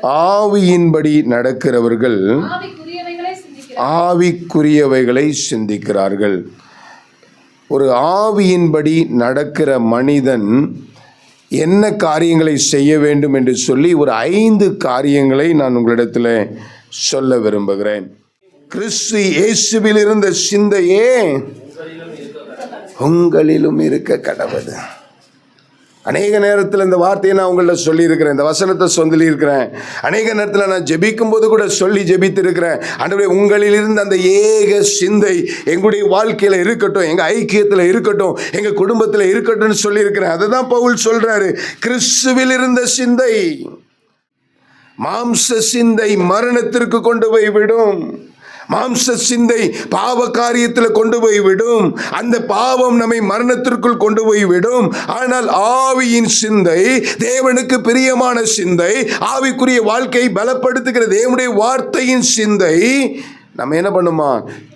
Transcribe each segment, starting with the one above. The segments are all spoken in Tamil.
ஆவியின்படி நடக்கிறவர்கள் ஆவிக்குரியவைகளை சிந்திக்கிறார்கள். ஒரு ஆவியின்படி நடக்கிற மனிதன் என்ன காரியங்களை செய்ய வேண்டும் என்று சொல்லி ஒரு 5 காரியங்களை நான் உங்களிடத்தில் சொல்ல விரும்புகிறேன். கிறிஸ்து இயேசுவில் இருந்த சிந்தையே உங்களிலும் இருக்க கடவுது. அநேக நேரத்தில் இந்த வார்த்தையை நான் உங்கள்ட்ட சொல்லியிருக்கிறேன், இந்த வசனத்தை சொல்லியிருக்கிறேன். அநேக நேரத்தில் நான் ஜெபிக்கும் போது கூட சொல்லி ஜெபித்திருக்கிறேன். ஆண்டவரே, உங்களில் இருந்து அந்த ஏக சிந்தை எங்களுடைய வாழ்க்கையில் இருக்கட்டும், எங்கள் ஐக்கியத்தில் இருக்கட்டும், எங்கள் குடும்பத்தில் இருக்கட்டும்னு சொல்லியிருக்கிறேன். அதை தான் பவுல் சொல்றாரு. கிறிஸ்துவில் இருந்த சிந்தை, மாம்ச சிந்தை மரணத்திற்கு கொண்டு போய் விடும். மாம்ச சிந்தை பாவ காரியத்தில் கொண்டு போய் விடும். அந்த பாவம் நம்மை மரணத்திற்குள் கொண்டு போய் விடும். ஆனால் ஆவியின் சிந்தை, தேவனுக்கு பிரியமான சிந்தை, ஆவிக்குரிய வாழ்க்கையை பலப்படுத்துகிற தேவனுடைய வார்த்தையின் சிந்தை நம்ம என்ன பண்ணுமா,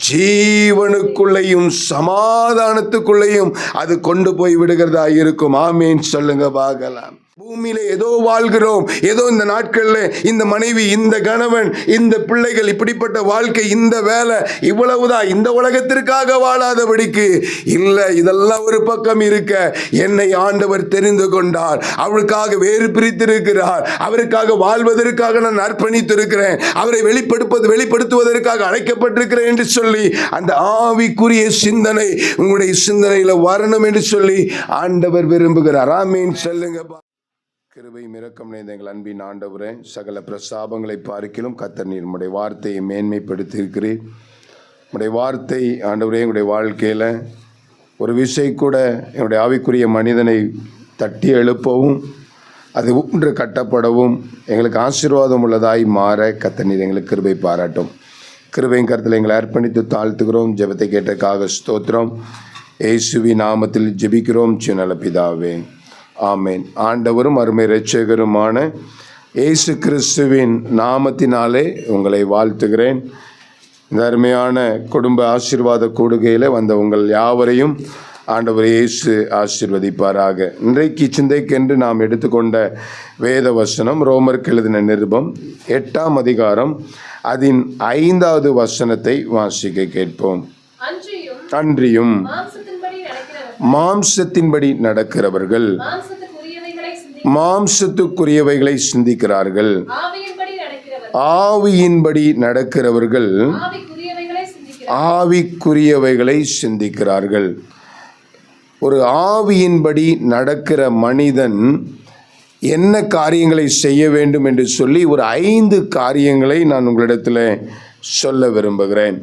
ஜீவனுக்குள்ளேயும் சமாதானத்துக்குள்ளேயும் அது கொண்டு போய் விடுகிறதா இருக்கும். ஆமீன் சொல்லுங்க பார்க்கலாம். பூமியில ஏதோ வாழ்கிறோம், ஏதோ இந்த நாட்களில் இந்த மனைவி, இந்த கணவன், இந்த பிள்ளைகள், இப்படிப்பட்ட வாழ்க்கை, இந்த வேலை, இவ்வளவுதான். இந்த உலகத்திற்காக வாழாதபடிக்கு இல்லை. இதெல்லாம் ஒரு பக்கம் இருக்க, என்னை ஆண்டவர் தெரிந்து கொண்டார், அவருக்காக வேறு பிரித்திருக்கிறார், அவருக்காக வாழ்வதற்காக நான் அர்ப்பணித்திருக்கிறேன், அவரை வெளிப்படுத்துவதற்காக அழைக்கப்பட்டிருக்கிறேன் என்று சொல்லி அந்த ஆவிக்குரிய சிந்தனை உங்களுடைய சிந்தனையில் வரணும் என்று சொல்லி ஆண்டவர் விரும்புகிறார். ஆமீன் சொல்லுங்க. கிருபை இரக்கம் நிறைந்த எங்கள் அன்பின் ஆண்டவரே, சகல பிரசாபங்களை பார்க்கிலும் கர்த்தர் நீர் உம்முடைய வார்த்தையை மேன்மைப்படுத்தியிருக்கிறீர். உம்முடைய வார்த்தை ஆண்டவரே எங்களுடைய வாழ்க்கையில் ஒரு விஷயம் கூட என்னுடைய ஆவிக்குரிய மனிதனை தட்டி எழுப்பவும், அது ஒன்று கட்டப்படவும், எங்களுக்கு ஆசீர்வாதம் உள்ளதாய் மாற கர்த்தர் நீர் எங்களுக்கு கிருபை பாராட்டும். கிருபையின் கருத்தில் எங்களை அர்ப்பணித்து தாழ்த்துகிறோம். ஜெபத்தை கேட்டக்காக ஸ்தோத்திரம். இயேசுவின் நாமத்தில் ஜெபிக்கிறோம் நல்ல பிதாவே, ஆமேன். ஆண்டவரும் அருமை இரட்சகருமான இயேசு கிறிஸ்துவின் நாமத்தினாலே உங்களை வாழ்த்துகிறேன். இந்த அருமையான குடும்ப ஆசீர்வாத கூடுகையில் வந்த உங்கள் யாவரையும் ஆண்டவர் இயேசு ஆசீர்வதிப்பாராக. இன்றைக்கு சிந்தைக்கென்று நாம் எடுத்துக்கொண்ட வேத வசனம் ரோமருக்கு எழுதின நிருபம் 8ஆம் அதிகாரம் அதன் 5வது வசனத்தை வாசிக்க கேட்போம். அன்றியும் மாம்சத்தின்படி நடக்கிறவர்கள் மாம்சத்துக்குரியவைகளை சிந்திக்கிறார்கள், ஆவியின்படி நடக்கிறவர்கள் ஆவிக்குரியவைகளை சிந்திக்கிறார்கள். ஒரு ஆவியின்படி நடக்கிற மனிதன் என்ன காரியங்களை செய்ய வேண்டும் என்று சொல்லி ஒரு 5 காரியங்களை நான் உங்களிடத்தில் சொல்ல விரும்புகிறேன்.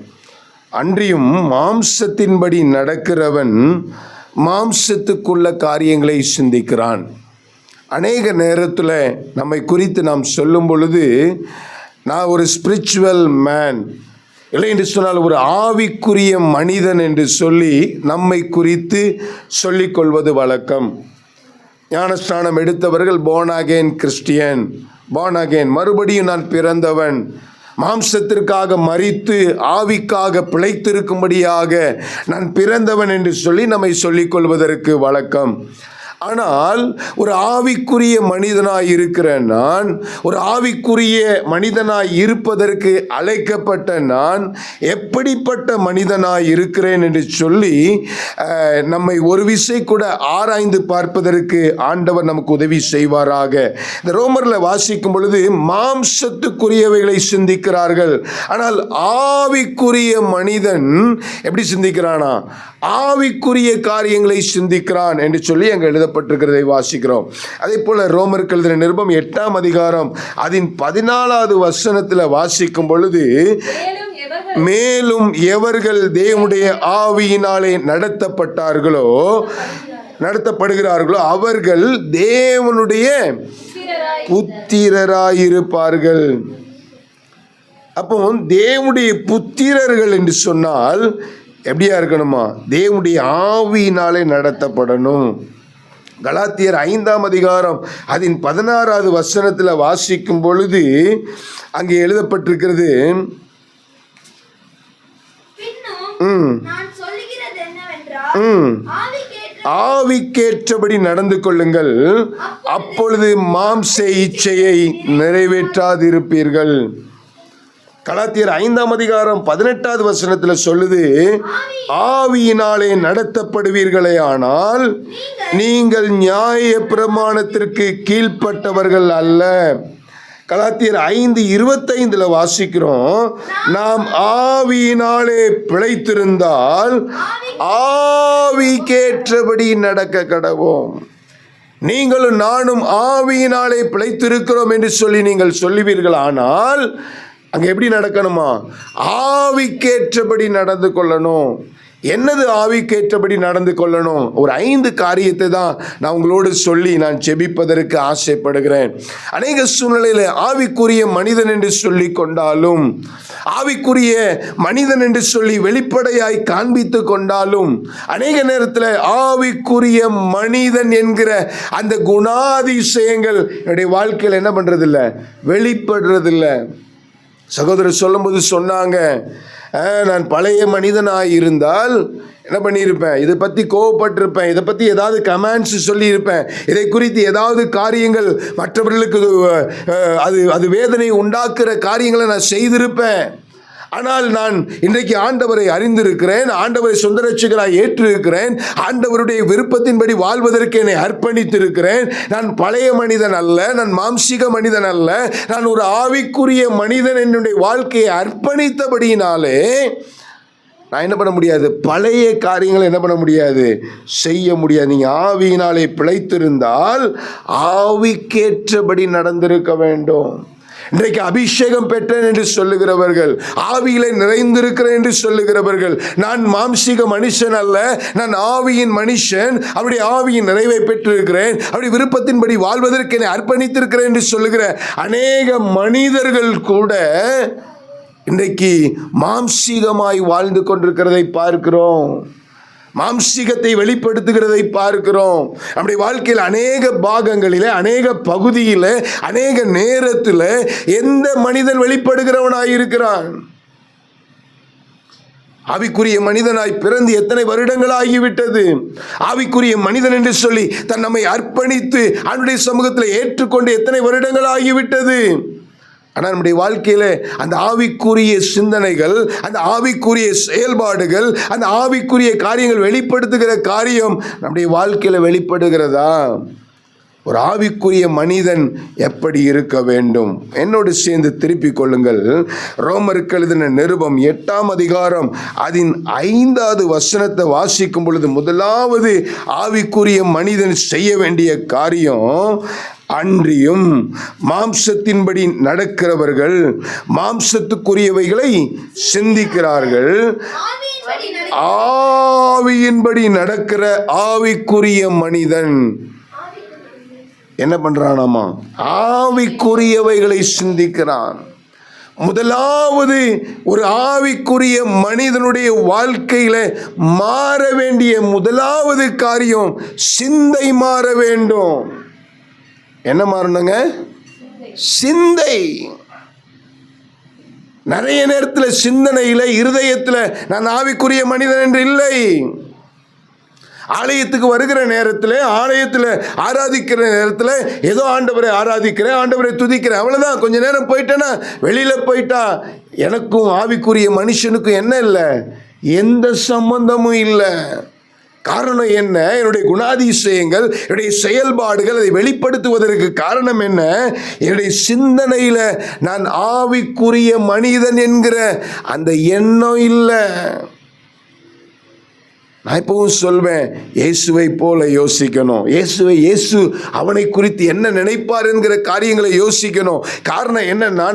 அன்றியும் மாம்சத்தின்படி நடக்கிறவன் மாம்சத்துக்குள்ள காரியங்களை சிந்திக்கிறான். அநேக நேரத்தில் நம்மை குறித்து நாம் சொல்லும் பொழுது, நான் ஒரு ஸ்பிரிச்சுவல் மேன் இல்லை என்று சொன்னால் ஒரு ஆவிக்குரிய மனிதன் என்று சொல்லி நம்மை குறித்து சொல்லிக்கொள்வது வழக்கம். ஞானஸ்நானம் எடுத்தவர்கள் born again Christian, born again மறுபடியும் நான் பிறந்தவன், மாம்சத்திற்காக மரித்து ஆவிக்காக பிழைத்திருக்கும்படியாக நான் பிறந்தவன் என்று சொல்லி நம்மை சொல்லிக் கொள்வதற்கு வழக்கம். ஆனால் ஒரு ஆவிக்குரிய மனிதனாய் இருக்கிற நான், ஒரு ஆவிக்குரிய மனிதனாய் இருப்பதற்கு அழைக்கப்பட்ட நான் எப்படிப்பட்ட மனிதனாய் இருக்கிறேன் என்று சொல்லி நம்மை ஒரு விசை கூட ஆராய்ந்து பார்ப்பதற்கு ஆண்டவர் நமக்கு உதவி செய்வாராக. இந்த ரோமரில் வாசிக்கும் பொழுது மாம்சத்துக்குரியவைகளை சிந்திக்கிறார்கள், ஆனால் ஆவிக்குரிய மனிதன் எப்படி சிந்திக்கிறானா, ஆவிக்குரிய காரியங்களை சிந்திக்கிறான் என்று சொல்லி அங்கே எழுதப்பட்டிருக்கிறதை வாசிக்கிறோம். அதே போல ரோமருக்கு எழுதின நிருபம் 8ஆம் அதிகாரம் அதன் 14வது வசனத்தில் வாசிக்கும் பொழுது, மேலும் எவர்கள் தேவனுடைய ஆவியினாலே நடத்தப்படுகிறார்களோ அவர்கள் தேவனுடைய புத்திரராயிருப்பார்கள். அப்போ தேவனுடைய புத்திரர்கள் என்று சொன்னால் எப்படியா இருக்கணுமா, தேவனுடைய ஆவியினாலே நடத்தப்படணும். கலாத்தியர் 5ஆம் அதிகாரம் அதன் 16வது வசனத்தில் வாசிக்கும் பொழுது அங்கே எழுதப்பட்டிருக்கிறது, நான் சொல்லுகிறது என்னவென்றால், ஆவிக்கேற்ற ஆவிக்கேற்றபடி நடந்து கொள்ளுங்கள், அப்பொழுது மாம்ச இச்சையை நிறைவேற்றாதிருப்பீர்கள். கலாத்தியர் 5:18 சொல்லுது, ஆவியினாலே நடத்தப்படுவீர்களே ஆனால் நீங்கள் நியாய பிரமாணத்திற்கு கீழ்ப்பட்டவர்கள் அல்ல. கலாத்தியர் 5:25 வாசிக்கிறோம், நாம் ஆவியினாலே பிழைத்திருந்தால் ஆவிக்கேற்றபடி நடக்க கடவோம். நீங்களும் நானும் ஆவியினாலே பிழைத்திருக்கிறோம் என்று சொல்லி நீங்கள் சொல்லுவீர்கள். ஆனால் அங்கே எப்படி நடக்கணுமா? ஆவிக்கேற்றபடி நடந்து கொள்ளணும். என்னது ஆவிக்கேற்றபடி நடந்து கொள்ளணும்? ஒரு 5 காரியத்தை தான் நான் உங்களோடு சொல்லி நான் ஜெபிப்பதற்கு ஆசைப்படுகிறேன். அநேக சூழ்நிலையில் ஆவிக்குரிய மனிதன் என்று சொல்லி கொண்டாலும், ஆவிக்குரிய மனிதன் என்று சொல்லி வெளிப்படையாய் காண்பித்து கொண்டாலும், அநேக நேரத்தில் ஆவிக்குரிய மனிதன் என்கிற அந்த குணாதிசயங்கள் என்னுடைய வாழ்க்கையில் என்ன பண்ணுறதில்லை, வெளிப்படுறதில்லை. சகோதரர் சொல்லும்போது சொன்னாங்க, நான் பழைய மனிதனாக இருந்தால் என்ன பண்ணியிருப்பேன், இதை பற்றி கோவப்பட்டிருப்பேன், இதை பற்றி ஏதாவது கமெண்ட்ஸ் சொல்லியிருப்பேன், இதை குறித்து ஏதாவது காரியங்கள் மற்றவர்களுக்கு அது வேதனை உண்டாக்குற காரியங்களை நான் செய்திருப்பேன். ஆனால் நான் இன்றைக்கு ஆண்டவரை அறிந்திருக்கிறேன், ஆண்டவரை சொந்த ரட்சகராய் ஏற்றிருக்கிறேன், ஆண்டவருடைய விருப்பத்தின்படி வாழ்வதற்கு என்னை அர்ப்பணித்திருக்கிறேன். நான் பழைய மனிதன் அல்ல, நான் மாம்சீக மனிதன் அல்ல, நான் ஒரு ஆவிக்குரிய மனிதன். என்னுடைய வாழ்க்கையை அர்ப்பணித்தபடியினாலே நான் என்ன பண்ண முடியாது, பழைய காரியங்களை என்ன பண்ண முடியாது, செய்ய முடியாது. நீங்கள் ஆவியினாலே பிழைத்திருந்தால் ஆவிக்கேற்றபடி நடந்திருக்க வேண்டும். இன்றைக்கு அபிஷேகம் பெற்றேன் என்று சொல்லுகிறவர்கள், ஆவியிலே நிறைந்திருக்கிறேன் என்று சொல்லுகிறவர்கள், நான் மாம்சீக மனுஷன் அல்ல, நான் ஆவியின் மனுஷன், அவருடைய ஆவியின் நிறைவை பெற்றிருக்கிறேன், அவருடைய விருப்பத்தின்படி வாழ்வதற்கு என்னை அர்ப்பணித்திருக்கிறேன் என்று சொல்லுகிற அநேக மனிதர்கள் கூட இன்றைக்கு மாம்சீகமாய் வாழ்ந்து கொண்டிருக்கிறதை பார்க்கிறோம். மாம்சீகத்தை வெளிப்படுத்துகிறதை பார்க்கிறோம். நம்முடைய வாழ்க்கையில் அநேக பாகங்களில், அநேக பகுதியில், அநேக நேரத்தில் எந்த மனிதன் வெளிப்படுகிறவனாய் இருக்கிறான்? ஆவிக்குரிய மனிதனாய் பிறந்து எத்தனை வருடங்கள் ஆகிவிட்டது? ஆவிக்குரிய மனிதன் என்று சொல்லி தன் நம்மை அர்ப்பணித்து அவனுடைய சமூகத்தில் ஏற்றுக்கொண்டு எத்தனை வருடங்கள் ஆகிவிட்டது? ஆனால் நம்முடைய வாழ்க்கையில் அந்த ஆவிக்குரிய சிந்தனைகள், அந்த ஆவிக்குரிய செயல்பாடுகள், அந்த ஆவிக்குரிய காரியங்கள் வெளிப்படுத்துகிற காரியம் நம்முடைய வாழ்க்கையில் வெளிப்படுகிறதா? ஒரு ஆவிக்குரிய மனிதன் எப்படி இருக்க வேண்டும்? என்னோடு சேர்ந்து திருப்பிக் கொள்ளுங்கள். ரோமருக்கு எழுதின நிருபம் 8 அதன் 5 வாசிக்கும் பொழுது, முதலாவது ஆவிக்குரிய மனிதன் செய்ய வேண்டிய காரியம், அன்றியும் மாம்சத்தின்படி நடக்கிறவர்கள் மாம்சத்துக்குரியவைகளை சிந்திக்கிறார்கள், ஆவியின்படி நடக்கிற ஆவிக்குரிய மனிதன் என்ன பண்றானாமா? ஆவிக்குரியவைகளை சிந்திக்கிறான். முதலாவது ஒரு ஆவிக்குரிய மனிதனுடைய வாழ்க்கையில மாற வேண்டிய முதலாவது காரியம் சிந்தை மாற வேண்டும். என்ன மாறணுங்க? சிந்தை. நிறைய நேரத்தில் சிந்தனையில, இருதயத்தில் நான் ஆவிக்குரிய மனிதன் என்று இல்லை. ஆலயத்துக்கு வருகிற நேரத்தில், ஆலயத்தில் ஆராதிக்கிற நேரத்தில் ஏதோ ஆண்டவரை ஆராதிக்கிறேன், ஆண்டவரை துதிக்கிறேன், அவ்வளோதான். கொஞ்ச நேரம் போயிட்டேன்னா வெளியில் போயிட்டா எனக்கும் ஆவிக்குரிய மனுஷனுக்கும் என்ன இல்லை, எந்த சம்பந்தமும் இல்லை. காரணம் என்ன? என்னுடைய குணாதிசயங்கள், என்னுடைய செயல்பாடுகள் அதை வெளிப்படுத்துவதற்கு காரணம் என்ன? என்னுடைய சிந்தனையில் நான் ஆவிக்குரிய மனிதன் என்கிற அந்த எண்ணம் இல்லை. நான் இப்பவும் சொல்வேன், இயேசுவை போல யோசிக்கணும். இயேசு அவனை குறித்து என்ன நினைப்பார் என்கிற காரியங்களை யோசிக்கணும். காரணம் என்னன்னா,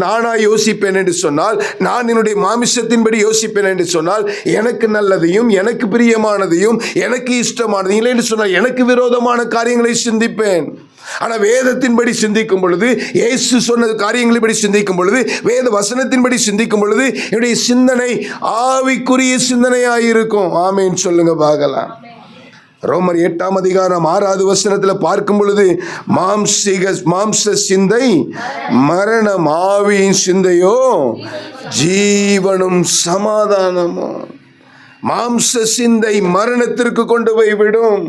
நானா யோசிப்பேன் என்று சொன்னால், நான் என்னுடைய மாமிசத்தின்படி யோசிப்பேன் என்று சொன்னால், எனக்கு நல்லதையும் எனக்கு பிரியமானதையும் எனக்கு இஷ்டமானதையும் இல்லை என்று சொன்னால் எனக்கு விரோதமான காரியங்களை சிந்திப்பேன். ஆனால் வேதத்தின்படி சிந்திக்கும் பொழுது, இயேசு சொன்ன காரியங்களின்படி சிந்திக்கும் பொழுது, வேத வசனத்தின்படி சிந்திக்கும் பொழுது என்னுடைய சிந்தனை ஆவிக்குரிய சிந்தனையாயிருக்கும். ஆமேன் சொல்லுங்க பார்க்கலாம். ரோமர் 8 பார்க்கும் பொழுது, மாம்ச சிந்தை மரணம், ஆவியின் சிந்தையோ ஜீவனும் சமாதானமும். மாம்ச சிந்தை மரணத்திற்கு கொண்டு போய் விடும்.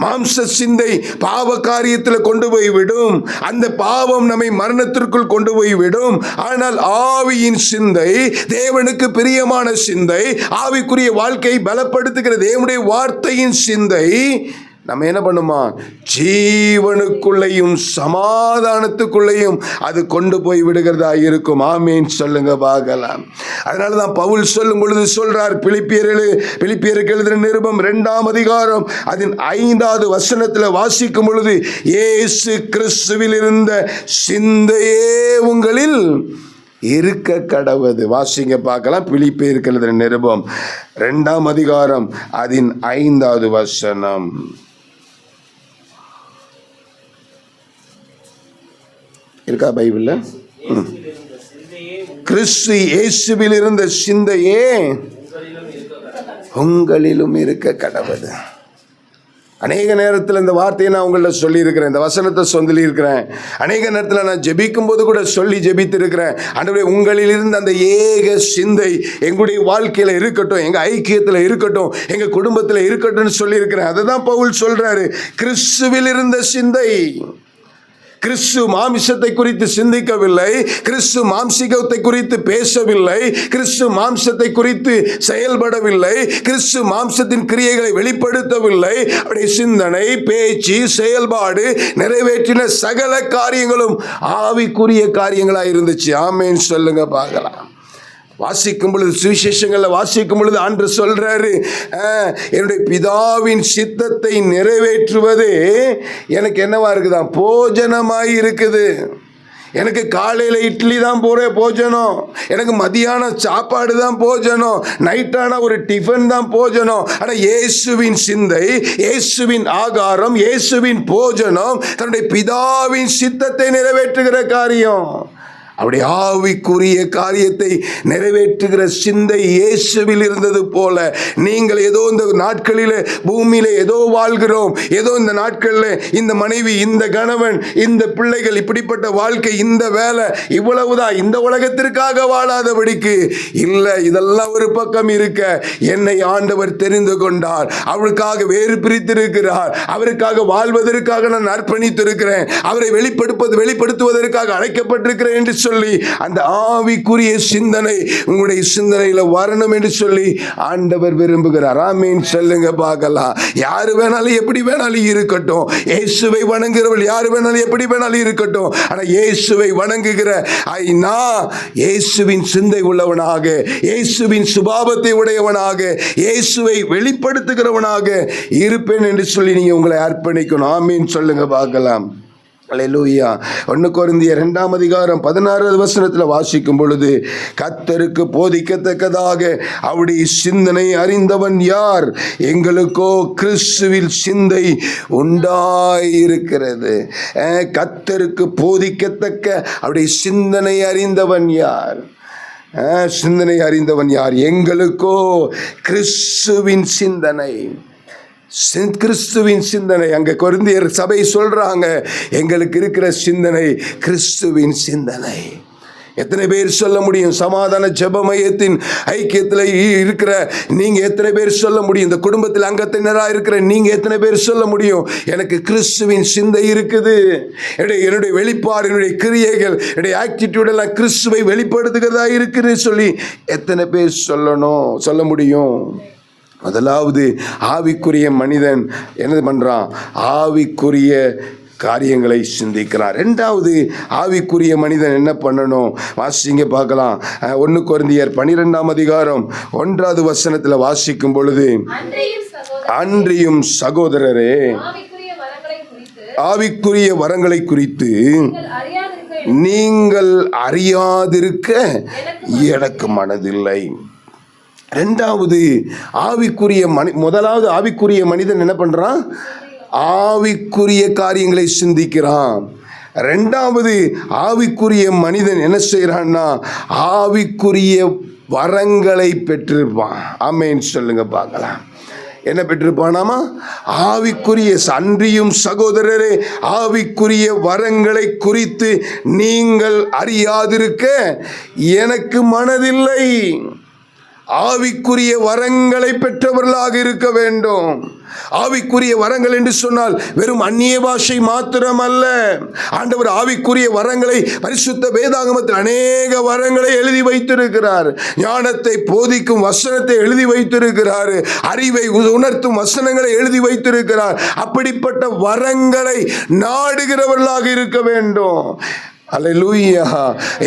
மாம்ச சிந்தை பாவ காரியத்தில் கொண்டு போய் விடும். அந்த பாவம் நம்மை மரணத்திற்குள் கொண்டு போய் விடும். ஆனால் ஆவியின் சிந்தை, தேவனுக்கு பிரியமான சிந்தை, ஆவிக்குரிய வாழ்க்கையை பலப்படுத்துகிற தேவனுடைய வார்த்தையின் சிந்தை நம்ம என்ன பண்ணுமா, ஜீவனுக்குள்ளேயும் சமாதானத்துக்குள்ளேயும் அது கொண்டு போய் விடுகிறதா இருக்கும். ஆமீன் சொல்லுங்க பார்க்கலாம். அதனால தான் பவுல் சொல்லும் பொழுது சொல்றார், பிலிப்பியருக்கு எழுதின நிருபம் 2ஆம் அதிகாரம் அதன் 5வது வசனத்தில் வாசிக்கும் பொழுது, இயேசு கிறிஸ்துவில் இருந்த சிந்தையே உங்களில் இருக்க கடவுது. வாசிங்க பார்க்கலாம். பிலிப்பியருக்கு எழுதின நிருபம் 2ஆம் அதிகாரம் அதன் 5வது வசனம். இருக்கா பைபிள்ல? கிறிஸ்து இயேசுவில் இருந்த சிந்தையே உங்களிலும் இருக்க கடவுது. அநேக நேரத்தில் இந்த வார்த்தையை நான் உங்கள்ட்ட சொல்லியிருக்கிறேன், இந்த வசனத்தை சொல்லியிருக்கிறேன். அநேக நேரத்தில் நான் ஜெபிக்கும் போது கூட சொல்லி ஜெபித்திருக்கிறேன். ஆண்டவரே, உங்களில் இருந்து அந்த ஏக சிந்தை எங்களுடைய வாழ்க்கையில் இருக்கட்டும், எங்கள் ஐக்கியத்தில் இருக்கட்டும், எங்கள் குடும்பத்தில் இருக்கட்டும்னு சொல்லியிருக்கிறேன். அதை தான் பவுல் சொல்றாரு, கிறிஸ்துவில் இருந்த சிந்தை. கிறிஸ்து மாம்சத்தை குறித்து சிந்திக்கவில்லை, கிறிஸ்து மாம்சிகத்தை குறித்து பேசவில்லை, கிறிஸ்து மாம்சத்தை குறித்து செயல்படவில்லை, கிறிஸ்து மாம்சத்தின் கிரியைகளை வெளிப்படுத்தவில்லை. அப்படி சிந்தனை, பேச்சு, செயல்பாடு, நிறைவேற்றின சகல காரியங்களும் ஆவிக்குரிய காரியங்களாக இருந்துச்சு. ஆமேன் சொல்லுங்க பார்க்கலாம். வாசிக்கும் பொழுது, சுவிசேஷங்களில் வாசிக்கும் பொழுது ஆண்டவர் சொல்றாரு, என்னுடைய பிதாவின் சித்தத்தை நிறைவேற்றுவதே எனக்கு என்னவா இருக்குதான், போஜனமாய் இருக்குது. எனக்கு காலையில் இட்லி தான் போஜனம், எனக்கு மதியானம் சாப்பாடு தான் போஜனம், நைட்டான ஒரு டிஃபன் தான் போஜனம். ஆனால் இயேசுவின் சிந்தை, இயேசுவின் ஆகாரம், இயேசுவின் போஜனம் தன்னுடைய பிதாவின் சித்தத்தை நிறைவேற்றுகிற காரியம். அப்படி ஆவிக்குரிய காரியத்தை நிறைவேற்றுகிற சிந்தை இயேசுவில் இருந்தது போல, நீங்கள் ஏதோ இந்த நாட்களில் பூமியில ஏதோ வாழ்கிறோம், ஏதோ இந்த நாட்களில் இந்த மனைவி, இந்த கணவன், இந்த பிள்ளைகள், இப்படிப்பட்ட வாழ்க்கை, இந்த வேலை, இவ்வளவுதான், இந்த உலகத்திற்காக வாழாதபடிக்கு இல்லை. இதெல்லாம் ஒரு பக்கம் இருக்க, என்னை ஆண்டவர் தெரிந்து கொண்டார், அவருக்காக வேறு பிரித்திருக்கிறார், அவருக்காக வாழ்வதற்காக நான் அர்ப்பணித்திருக்கிறேன், அவரை வெளிப்படுத்துவதற்காக அழைக்கப்பட்டிருக்கிறேன் என்று சொல்லி அந்த ஆவிக்குரிய சிந்தனை உங்களுடைய சிந்தனையில வரணும் என்று சொல்லி ஆண்டவர் விரும்புகிறார். ஆமீன் சொல்லுங்க பார்க்கலாம். யாரு வேணாலும் எப்படி வேணாலும் இருக்கட்டும், இயேசுவை வணங்குகிறவள் யாரு வேணாலும் எப்படி வேணாலும் இருக்கட்டும், ஆனா இயேசுவை வணங்குகிற இயேசுவின் சிந்தை உள்ளவனாக, இயேசுவின் சுபாவத்தை உடையவனாக, இயேசுவை வெளிப்படுத்துகிறவனாக இருப்பேன் என்று சொல்லி நீங்க உங்களை அர்ப்பணிக்கணும். ஆமீன் சொல்லுங்க பார்க்கலாம். அல்லேலூயா. 1 கொரிந்தியர் 2ஆம் அதிகாரம் 16வது வசனத்தில் வாசிக்கும் பொழுது, கர்த்தருக்கு போதிக்கத்தக்கதாக அவருடைய சிந்தனை அறிந்தவன் யார்? எங்களுக்கோ கிறிஸ்துவில் சிந்தை உண்டாயிருக்கிறது. கர்த்தருக்கு போதிக்கத்தக்க அவருடைய சிந்தனை அறிந்தவன் யார்? சிந்தனை அறிந்தவன் யார்? எங்களுக்கோ கிறிஸ்துவின் சிந்தனை, கிறிஸ்துவின் சிந்தனை. அங்க கொரிந்தியர் சபை சொல்றாங்க, எங்களுக்கு இருக்கிற சிந்தனை கிறிஸ்துவின் சிந்தனை. எத்தனை பேர் சொல்ல முடியும்? சமாதான ஜெப மையத்தின் ஐக்கியத்தில் இருக்கிற நீங்க எத்தனை பேர் சொல்ல முடியும்? இந்த குடும்பத்தில் அங்கத்தினராக இருக்கிற நீங்க எத்தனை பேர் சொல்ல முடியும், எனக்கு கிறிஸ்துவின் சிந்தை இருக்குது, என்னுடைய வெளிப்பாடு, என்னுடைய கிரியைகள், என்னுடைய ஆட்டிடியூட் எல்லாம் கிறிஸ்துவை வெளிப்படுத்துகிறதா இருக்குன்னு சொல்லி எத்தனை பேர் சொல்ல முடியும்? முதலாவது ஆவிக்குரிய மனிதன் என்ன பண்றான்? ஆவிக்குரிய காரியங்களை சிந்திக்கிறான். இரண்டாவது ஆவிக்குரிய மனிதன் என்ன பண்ணணும்? வாசிங்க பார்க்கலாம். 1 கொரிந்தியர் 12ஆம் அதிகாரம் 1வது வசனத்தில் வாசிக்கும் பொழுது, அன்றியும் சகோதரரே, ஆவிக்குரிய வரங்களை குறித்து நீங்கள் அறியாதிருக்க எனக்கு மனதில்லை. ரெண்டாவது முதலாவது ஆவிக்குரிய மனிதன் என்ன பண்றான்? ஆவிக்குரிய காரியங்களை சிந்திக்கிறான். ரெண்டாவது ஆவிக்குரிய மனிதன் என்ன செய்யறான்னா, ஆவிக்குரிய வரங்களை பெற்றிருப்பான். ஆமென் சொல்லுங்க பார்க்கலாம். என்ன பெற்றிருப்பானாமா? ஆவிக்குரிய. அன்றியும் சகோதரரே, ஆவிக்குரிய வரங்களை குறித்து நீங்கள் அறியாதிருக்க எனக்கு மனதில்லை. ஆவிக்குரிய வரங்களை பெற்றவர்களாக இருக்க வேண்டும். ஆவிக்குரிய வரங்கள் என்று சொன்னால் வெறும் அந்நிய பாஷை மாத்திரமல்ல. ஆண்டவர் ஆவிக்குரிய வரங்களை பரிசுத்த வேதாகமத்தில் அநேக வரங்களை எழுதி வைத்திருக்கிறார். ஞானத்தை போதிக்கும் வசனத்தை எழுதி வைத்திருக்கிறார். அறிவை உணர்த்தும் வசனங்களை எழுதி வைத்திருக்கிறார். அப்படிப்பட்ட வரங்களை நாடுகிறவர்களாக இருக்க வேண்டும். அல்லேலூயா.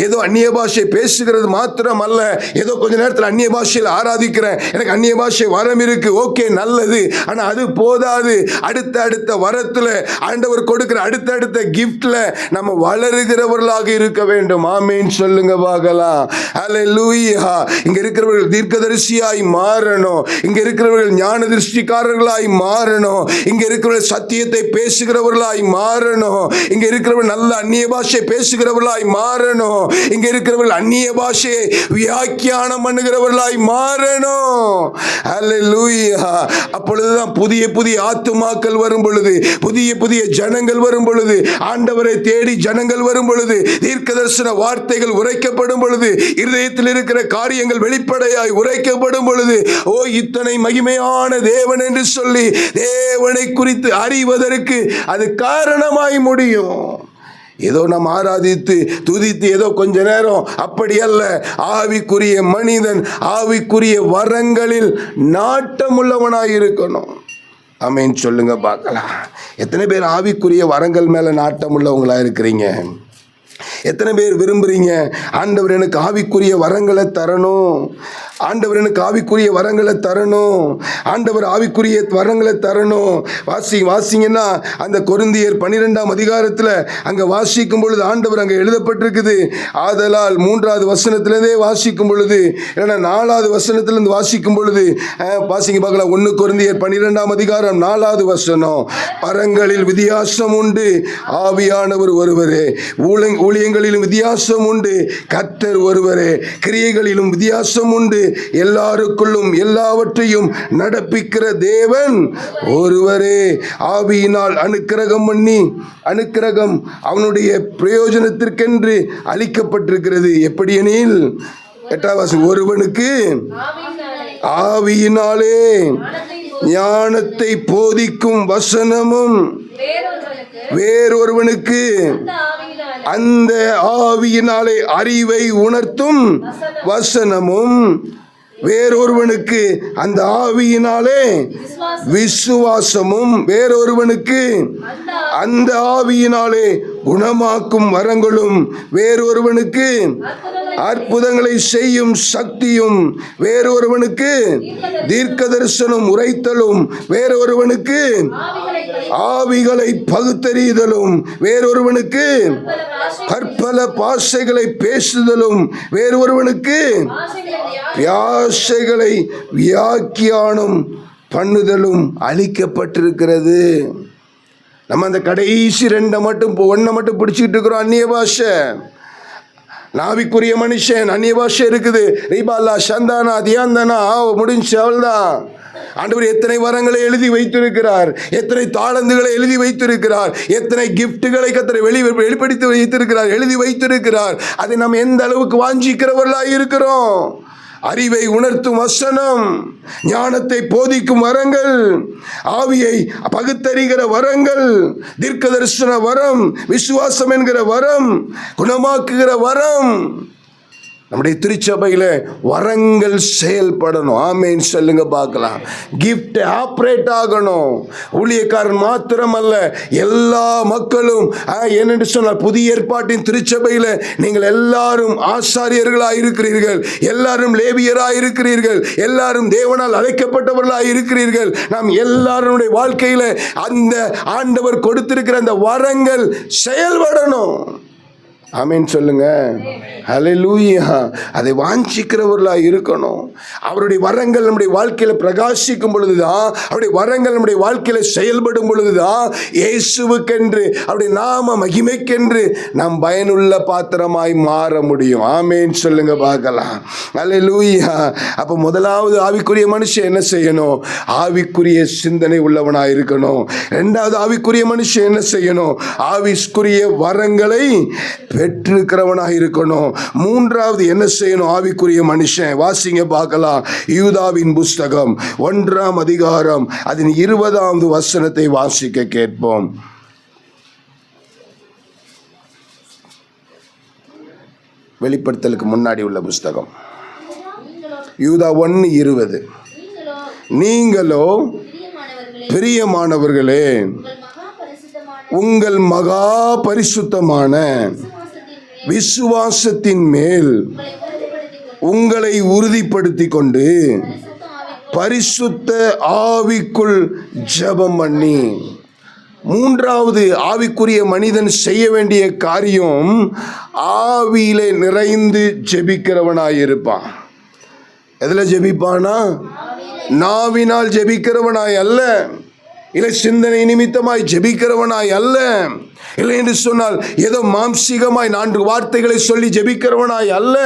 ஏதோ அந்நிய பாஷை பேசுகிறது மாத்திரம் அல்ல. ஏதோ கொஞ்ச நேரத்தில் அந்நிய பாஷையில் ஆராதிக்கிறேன், எனக்கு அந்நிய பாஷை வரம் இருக்கு, ஓகே நல்லது. ஆனால் அது போதாது. அடுத்த வரத்தில் ஆண்டவர் கொடுக்கிற அடுத்த கிஃப்ட்ல நம்ம வளருகிறவர்களாக இருக்க வேண்டும். ஆமேன் சொல்லுங்க பார்க்கலாம். அல்லேலூயா. இங்க இருக்கிறவர்கள் தீர்க்கதரிசியாய் மாறணும். இங்க இருக்கிறவர்கள் ஞான திருஷ்டிக்காரர்களாய் மாறணும். இங்க இருக்கிறவர்கள் சத்தியத்தை பேசுகிறவர்களாய் மாறணும். இங்க இருக்கிறவர்கள் நல்ல அந்நிய பாஷை பேசுகிறவர்களாய் மாறணும். இங்க இருக்கிறவர்கள் அந்நிய பாஷையை வியாக்கியானம் பண்ணுகிறவர்களாய் மாறணும். அல்லேலூயா. அப்பொழுதுதான் புதிய ஆத்துமாக்கள் வரும் பொழுது, புதிய ஜனங்கள் வரும் பொழுது, ஆண்டவரை தேடி ஜனங்கள் வரும் பொழுது, தீர்க்கதரிசன வார்த்தைகள் உரைக்கப்படும் பொழுது, இருதயத்தில் இருக்கிற காரியங்கள் வெளிப்படையாய் உரைக்கப்படும் பொழுது, ஓ இத்தனை மகிமையான தேவன் என்று சொல்லி தேவனை குறித்து அறிவதற்கு அது காரணமாய் முடியும். ஏதோ நாம் ஆராதித்து துதித்து ஏதோ கொஞ்ச நேரம், அப்படி அல்ல. ஆவிக்குரிய மனிதன் ஆவிக்குரிய வரங்களில் நாட்டமுள்ளவனாய் இருக்கணும். ஆமென் சொல்லுங்க பார்க்கலாம். எத்தனை பேர் ஆவிக்குரிய வரங்கள் மேல நாட்டம் உள்ளவங்களா இருக்கிறீங்க? எத்தனை பேர் விரும்புறீங்க, ஆண்டவர் எனக்கு ஆவிக்குரிய வரங்களை தரணும், ஆண்டவர் எனக்கு ஆவிக்குரிய வரங்களை தரணும், ஆண்டவர் ஆவிக்குரிய வரங்களை தரணும்? வாசிங்கன்னா அந்த கொரிந்தியர் 12ஆம் அதிகாரத்தில் அங்கே வாசிக்கும் பொழுது ஆண்டவர் அங்கே எழுதப்பட்டிருக்குது. ஆதலால் 3வது வசனத்திலேருந்தே வாசிக்கும் பொழுது, ஏன்னா 4வது வசனத்திலிருந்து வாசிக்கும் பொழுது வாசிங்க பார்க்கலாம். 1 கொரிந்தியர் 12ஆம் அதிகாரம் 4வது வசனம். பரங்களில் வித்தியாசம் உண்டு, ஆவியானவர் ஒருவரே. ஊழியங்களிலும் வித்தியாசம் உண்டு, கர்த்தர் ஒருவரே. கிரியைகளிலும் வித்தியாசம் உண்டு, எல்லாருக்குள்ளும் எல்லாவற்றையும் நடப்பிக்கிற தேவன் ஒருவரே. ஆவியினால் அனுக்கிரகம் அவனுடைய பிரயோஜனத்திற்கென்று அளிக்கப்பட்டிருக்கிறது. எப்படி எனில் 8வது ஒருவனுக்கு ஆவியினாலே ஞானத்தை போதிக்கும் வசனமும், வேறொருவனுக்கு அந்த ஆவியினாலே அறிவை உணர்த்தும் வசனமும், வேறொருவனுக்கு அந்த ஆவியினாலே விசுவாசமும், வேறொருவனுக்கு அந்த ஆவியினாலே குணமாக்கும் வரங்களும், வேறொருவனுக்கு அற்புதங்களை செய்யும் சக்தியும், வேறொருவனுக்கு தீர்க்க தரிசனம் உரைத்தலும், வேறொருவனுக்கு ஆவிகளை பகுத்தறிதலும், வேறொருவனுக்கு பற்பல பாஷைகளை பேசுதலும், வேறொருவனுக்கு வியாசைகளை வியாக்கியானம் பண்ணுதலும் அளிக்கப்பட்டிருக்கிறது. நம்ம அந்த கடைசி 1 மட்டும் பிடிச்சிட்டு இருக்கிறோம். அந்நிய பாஷை. நாவிக்குரிய மனுஷன் அந்நிய பாஷை இருக்குது. ரீபாலா சந்தானா தியாந்தனா முடிஞ்சு, அவள்தான். ஆண்டவர் எத்தனை வரங்களை எழுதி வைத்திருக்கிறார், எத்தனை தாளந்துகளை எழுதி வைத்திருக்கிறார், எத்தனை கிஃப்ட்டுகளை கத்தரை வெளிப்படுத்தி வைத்திருக்கிறார், எழுதி வைத்திருக்கிறார். அதை நாம் எந்த அளவுக்கு வாஞ்சிக்கிறவர்களாக இருக்கிறோம்? அறிவை உணர்த்தும் வசனம், ஞானத்தை போதிக்கும் வரங்கள், ஆவியை பகுத்தறிகிற வரங்கள், தீர்க்க தரிசன வரம், விசுவாசம் என்கிற வரம், குணமாக்குகிற வரம். நம்முடைய திருச்சபையில் வரங்கள் செயல்படணும். ஆமேன் சொல்லுங்க பார்க்கலாம். கிஃப்ட் ஆப்ரேட் ஆகணும். ஊழியக்காரன் மாத்திரமல்ல, எல்லா மக்களும். என்னென்று சொன்னால் புதிய ஏற்பாட்டின் திருச்சபையில் நீங்கள் எல்லாரும் ஆசாரியர்களாக இருக்கிறீர்கள், எல்லாரும் லேவியராக இருக்கிறீர்கள், எல்லாரும் தேவனால் அழைக்கப்பட்டவர்களாக இருக்கிறீர்கள். நாம் எல்லாருடைய வாழ்க்கையில் அந்த ஆண்டவர் கொடுத்திருக்கிற அந்த வரங்கள் செயல்படணும். ஆமென் சொல்லுங்க. ஹல்லேலூயா. அதை வாஞ்சிக்கிறவர்களாக இருக்கணும். அவருடைய வரங்கள் நம்முடைய வாழ்க்கையில் பிரகாசிக்கும் பொழுதுதான், அவருடைய வரங்கள் நம்முடைய வாழ்க்கையில் செயல்படும் பொழுதுதான் இயேசுவுக்கென்று, அவருடைய நாம மகிமைக்கென்று நாம் பயனுள்ள பாத்திரமாய் மாற முடியும். ஆமென் சொல்லுங்க பார்க்கலாம். ஹல்லேலூயா. அப்போ முதலாவது ஆவிக்குரிய மனுஷன் என்ன செய்யணும்? ஆவிக்குரிய சிந்தனை உள்ளவனாக இருக்கணும். 2வது ஆவிக்குரிய மனுஷன் என்ன செய்யணும்? ஆவிக்குரிய வரங்களை பெற்றிருக்கிறவனாக இருக்கணும். மூன்றாவது என்ன செய்யணும் ஆவிக்குரிய மனுஷன்? வாசிங்க பார்க்கலாம். யூதாவின் புஸ்தகம் 1ஆம் அதிகாரம் அதன் 20வது வசனத்தை வாசிக்க கேட்போம். வெளிப்படுத்தலுக்கு முன்னாடி உள்ள புஸ்தகம் யூதா 1:20. நீங்களோ பிரியமானவர்களே, உங்கள் மகா பரிசுத்தமான விசுவாசத்தின் மேல் உங்களை உறுதிப்படுத்தி கொண்டு பரிசுத்த ஆவிக்குள் ஜெபம் பண்ணி. மூன்றாவது ஆவிக்குரிய மனிதன் செய்ய வேண்டிய காரியம் ஆவியிலே நிறைந்து ஜெபிக்கிறவனாயிருப்பான். எதில் ஜெபிப்பானா? நாவினால் ஜெபிக்கிறவனாய் அல்ல, இல்லை சிந்தனை நிமித்தமாய் ஜெபிக்கிறவனாய் அல்ல, இல்லை என்று சொன்னால் ஏதோ மாம்சீகமாய் 4 வார்த்தைகளை சொல்லி ஜெபிக்கிறவனாய் அல்ல.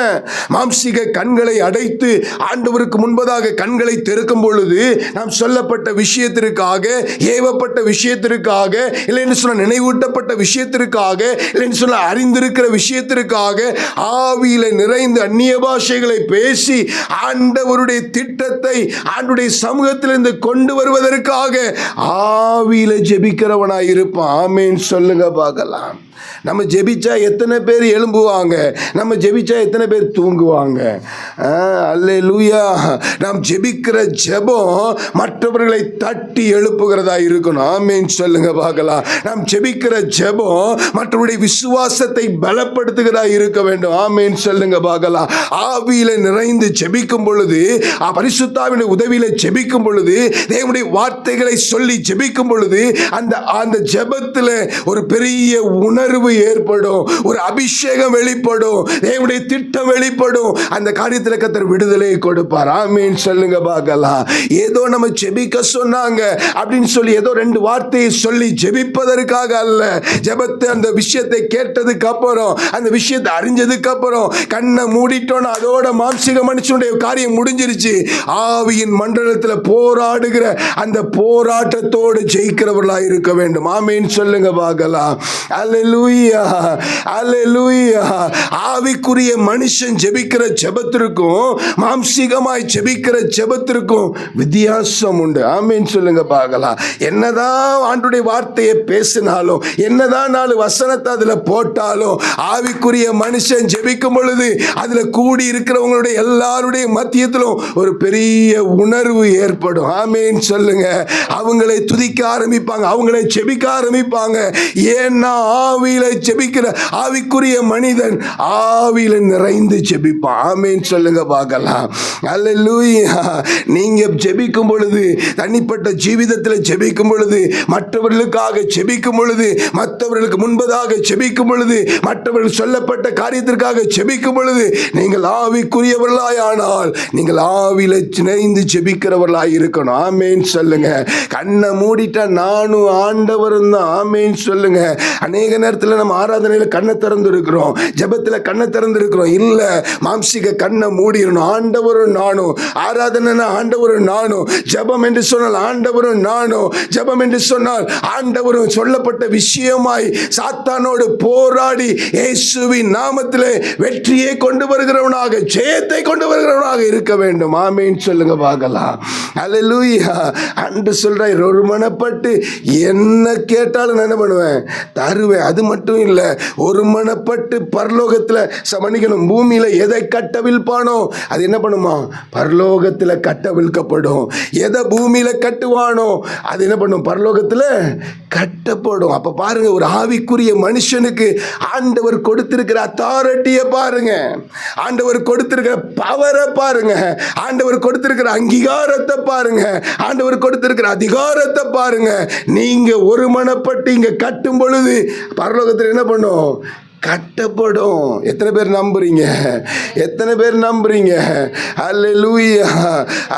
மாம்சீக கண்களை அடைத்து ஆண்டவருக்கு முன்பதாக கண்களை திறக்கும் பொழுது நாம் சொல்லப்பட்ட விஷயத்திற்காக, ஏவப்பட்ட விஷயத்திற்காக, இல்லை என்று சொன்னால் நினைவூட்டப்பட்ட விஷயத்திற்காக, இல்லை என்று சொன்னால் அறிந்திருக்கிற விஷயத்திற்காக ஆவியில நிறைந்து அந்நிய பாஷைகளை பேசி ஆண்டவருடைய திட்டத்தை ஆண்டவருடைய சமூகத்திலிருந்து கொண்டு வருவதற்காக ஆவியில ஜெபிக்கிறவனாய் இருப்பான். ஆமென் சொல்லுங்க பார்க்கலாம். நம்ம ஜெபிச்சா எத்தனை பேர் எழும்புவாங்க? நம்ம ஜெபிச்சா எத்தனை பேர் தூங்குவாங்க? அல்லேலூயா. நாம் ஜெபிக்கிற ஜெபம் மற்றவர்களை தட்டி எழுப்புகிறதா இருக்கணும். ஆமென் சொல்லுங்க பார்க்கலாம். நாம் ஜெபிக்கிற ஜெபம் மற்றவருடைய விசுவாசத்தை பலப்படுத்துகிறதா இருக்க வேண்டும். ஆமென் சொல்லுங்க பார்க்கலாம். ஆவியில நிறைந்து ஜெபிக்கும் பொழுது, பரிசுத்தாவின் உதவியில ஜெபிக்கும் பொழுது, தேவனுடைய வார்த்தைகளை சொல்லி ஜெபிக்கும் பொழுது அந்த ஜெபத்தில் ஒரு பெரிய உணர்வு ஏற்படும், ஒரு அபிஷேகம் வெளிப்படும், தேவனுடைய திட்டம் வெளிப்படும். அந்த காரியத்தில் கர்த்தர் விடுதலை கொடுப்பார். ஆமென் சொல்லுங்க பார்க்கலாம். ஏதோ நம்ம ஜெபிக்க சொன்னாங்க அப்படின்னு சொல்லி ஏதோ 2 வார்த்தையை சொல்லி ஜெபிப்பதற்காக அல்ல. ஜெபத்தை அந்த விஷயத்தை கேட்டதுக்கு அப்புறம், அந்த விஷயத்தை அறிஞ்சதுக்கு அப்புறம் கண்ணை மூடிட்டோன்னா அதோட மாம்சீக மனுஷனுடைய காரியம் முடிஞ்சிருச்சு. ஆவியின் மண்டலத்தில் போராடுகிற அந்த போராட்டத்தோடு ஜெயிக்கிறவர்களாக இருக்க வேண்டும். ஆமென் சொல்லுங்க பார்க்கலாம். அல்லேலூயா, அல்லேலூயா. ஆவிக்குரிய மனுஷன் ஜெபிக்கிற ஜெபத்திற்கும் மாம்சீகமாய் ஜெபிக்கிற ஜெபத்திற்கும் வித்தியாசம் உண்டு. ஆமென் சொல்லுங்க பார்க்கலாம். என்னதான் ஆண்டவருடைய வார்த்தையை பேசினாலும், என்னதான் 4 வசனத்தை அதுல போட்டாலும், ஆவிக்குரிய மனுஷன் ஜெபிக்கும் பொழுது அதுல கூடி இருக்கிறவங்களுடைய எல்லாருடைய மத்தியத்திலும் ஒரு பெரிய உணர்வு ஏற்படும். ஆமென் சொல்லுங்க. அவங்களை துதிக்க ஆரம்பிப்பாங்க, அவங்களை ஜெபிக்க ஆரம்பிப்பாங்க. ஏன்னா ஆவியில ஜெபிக்கிற ஆவிக்குரிய மனிதன் ஆவியில நிறைந்து ஜெபிப்பான். ஆமென் சொல்லுங்க பார்க்கலாம். அல்லேலூயா. நீங்க ஜெபிக்கும் பொழுது, தனிப்பட்ட ஜீவிதத்தில் ஜெபிக்கும் பொழுது, மற்றவர்களுக்காக ஜெபிக்கும் பொழுது, மற்றவர்களுக்கு முன்பதாக ஜெபிக்கும் பொழுது, மற்றவர்கள் சொல்லப்பட்ட காரியத்திற்காக ஜெபிக்கும் பொழுது, நீங்கள் ஆவிக்குரியவர்களாய் ஆனால் நீங்கள் ஆவியில நிறைந்து ஜெபிக்கிறவர்களாய் இருக்கணும். ஆமென் சொல்லுங்க. கண்ணை மூடிட்டா நானும் ஆண்டவரும் தான். ஆமென் சொல்லுங்க. அநேக நேரத்தில் நம்ம ஆராதனையில் கண்ணை திறந்து இருக்கிறோம், ஜெபத்தில் கண்ணை திறந்து இருக்கிறோம். இல்ல, மாம்சிக கண்ணை மூடிடணும். ஆண்டவரும் நானும். ஆராதனை ஆண்டவரும் நானும். ஜெபம் என்று சொன்னால் ஆண்டவரும் நானும். ஜெபம் என்று சொன்னால் ஆண்டவரும் சொல்லப்பட்ட விஷயமாய் சாத்தானோடு போராடி இயேசுவின் நாமத்திலே வெற்றியை கொண்டு வருகிறவனாக, ஜெயத்தை கொண்டு வருகிறவனாக இருக்க வேண்டும். ஆமென் சொல்லுங்க பார்க்கலாம். அல்லேலூயா. அன்று சொல்றார், ஒரு மனப்பட்டு என்ன கேட்டாலும் என்ன பண்ணுவேன்? தருவேன். அது மட்டும் இல்ல, ஒரு மனப்பட்டு பரலோகத்தில் சமணிக்கணும். பூமியில எதை கட்டவிழ்ப்பானோ அது என்ன பண்ணுமா? பரலோகத்தில் கட்டவிழ்க்கப்படும். எதை பூமியில கட்டுவானோ அது என்ன பண்ணும்? பரலோகத்தில் கட்டப்படும். அப்ப பாருங்க, ஒரு ஆவிக்குரிய மனுஷனுக்கு ஆண்டவர் கொடுத்திருக்கிற அத்தாரிட்டியை பாருங்க, ஆண்டவர் கொடுத்திருக்கிற பவரை பாருங்க, ஆண்டவர் கொடுத்திருக்கிற அங்கீகாரத்தை பாருங்க, ஆண்டவர் கொடுத்திருக்கிற அதிகாரத்தை பாருங்க. நீங்க ஒரு மனப்பட்டு இங்க கட்டும் பொழுது பரலோகத்தில் என்ன பண்ணும்? கட்டப்படும். எத்தனை பேர் நம்புறீங்க? எத்தனை பேர் நம்புறீங்க? அல்லேலூயா,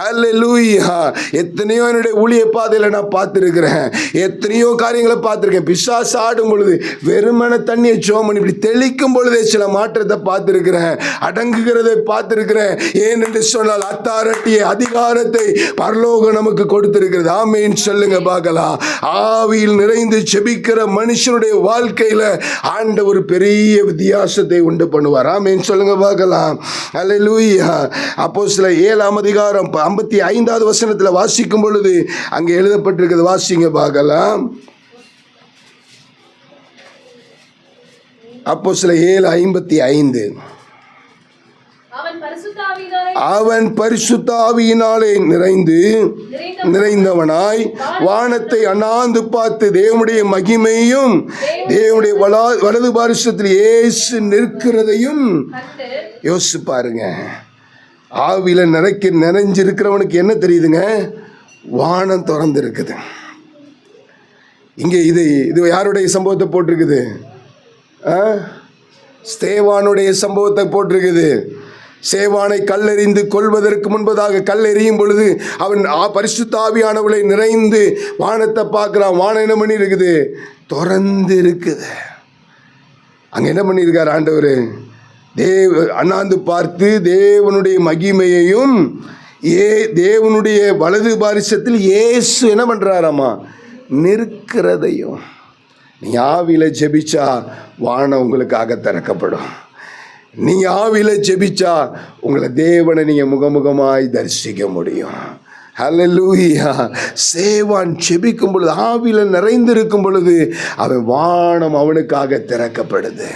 அல்லேலூயா. எத்தனையோ என்னுடைய ஊழிய பாதையில் நான் பார்த்துருக்கிறேன், எத்தனையோ காரியங்களை பார்த்துருக்கேன். பிசாசு ஆடும் பொழுது வெறுமன தண்ணியை சோமன் இப்படி தெளிக்கும் பொழுதே சில மாற்றத்தை பார்த்துருக்கிறேன், அடங்குகிறதை பார்த்துருக்கிறேன். ஏன் என்று சொன்னால் அத்தாரிட்டியை, அதிகாரத்தை பரலோகம் நமக்கு கொடுத்திருக்கிறது. ஆமென் சொல்லுங்க பார்க்கலாம். ஆவியில் நிறைந்து ஜெபிக்கிற மனுஷனுடைய வாழ்க்கையில ஆண்டவர் பெரிய பெரிய வித்தியாசத்தை உண்டு பண்ணுவார். ஆமென் சொல்லுங்க பார்க்கலாம். அல்லேலூயா. அப்போஸ்தலர் 7ஆம் அதிகாரம் 55வது வசனத்தில் வாசிக்கும் பொழுது அங்கே எழுதப்பட்டிருக்கிறது, வாசிங்க பார்க்கலாம். அப்போஸ்தலர் 7:55. அவன் பரிசுத்த ஆவியினாலே நிறைந்தவனாய் வானத்தை அண்ணாந்து பார்த்து தேவனுடைய மகிமையும் தேவனுடைய வலது பாரிசத்தில் இயேசு நிற்கிறதையும் யோசிச்சு பாருங்க. ஆவியில நிறைஞ்சிருக்கிறவனுக்கு என்ன தெரியுதுங்க? வானம் திறந்து இருக்குது. இங்கே இது யாருடைய சம்பவத்தை போட்டிருக்குது? ஸ்தேவானுடைய சம்பவத்தை போட்டிருக்குது. சேவானை கல்லெறிந்து கொள்வதற்கு முன்பதாக கல்லெறியும் பொழுது அவன் பரிசுத்த ஆவியானவளை நிறைந்து வானத்தை பார்க்குறான். வானம் என்ன பண்ணி இருக்குது? திறந்து இருக்குது. அங்கே என்ன பண்ணியிருக்கார் ஆண்டவர்? அண்ணாந்து பார்த்து தேவனுடைய மகிமையையும் தேவனுடைய வலது பாரிசத்தில் இயேசு என்ன பண்ணுறாராமா? நிற்கிறதையும். நீ ஆவியில ஜெபிச்சா வானம் உங்களுக்காக திறக்கப்படும். நீங்க ஆவியில ஜெபிச்சா உங்களை தேவனை நீங்க முகமுகமாய் தரிசிக்க முடியும். ஹல்லேலூயா. சேவான் ஜெபிக்கும் பொழுது, ஆவியில நிறைந்திருக்கும் பொழுது, அவன் வானம் அவனுக்காக திறக்கப்படுது.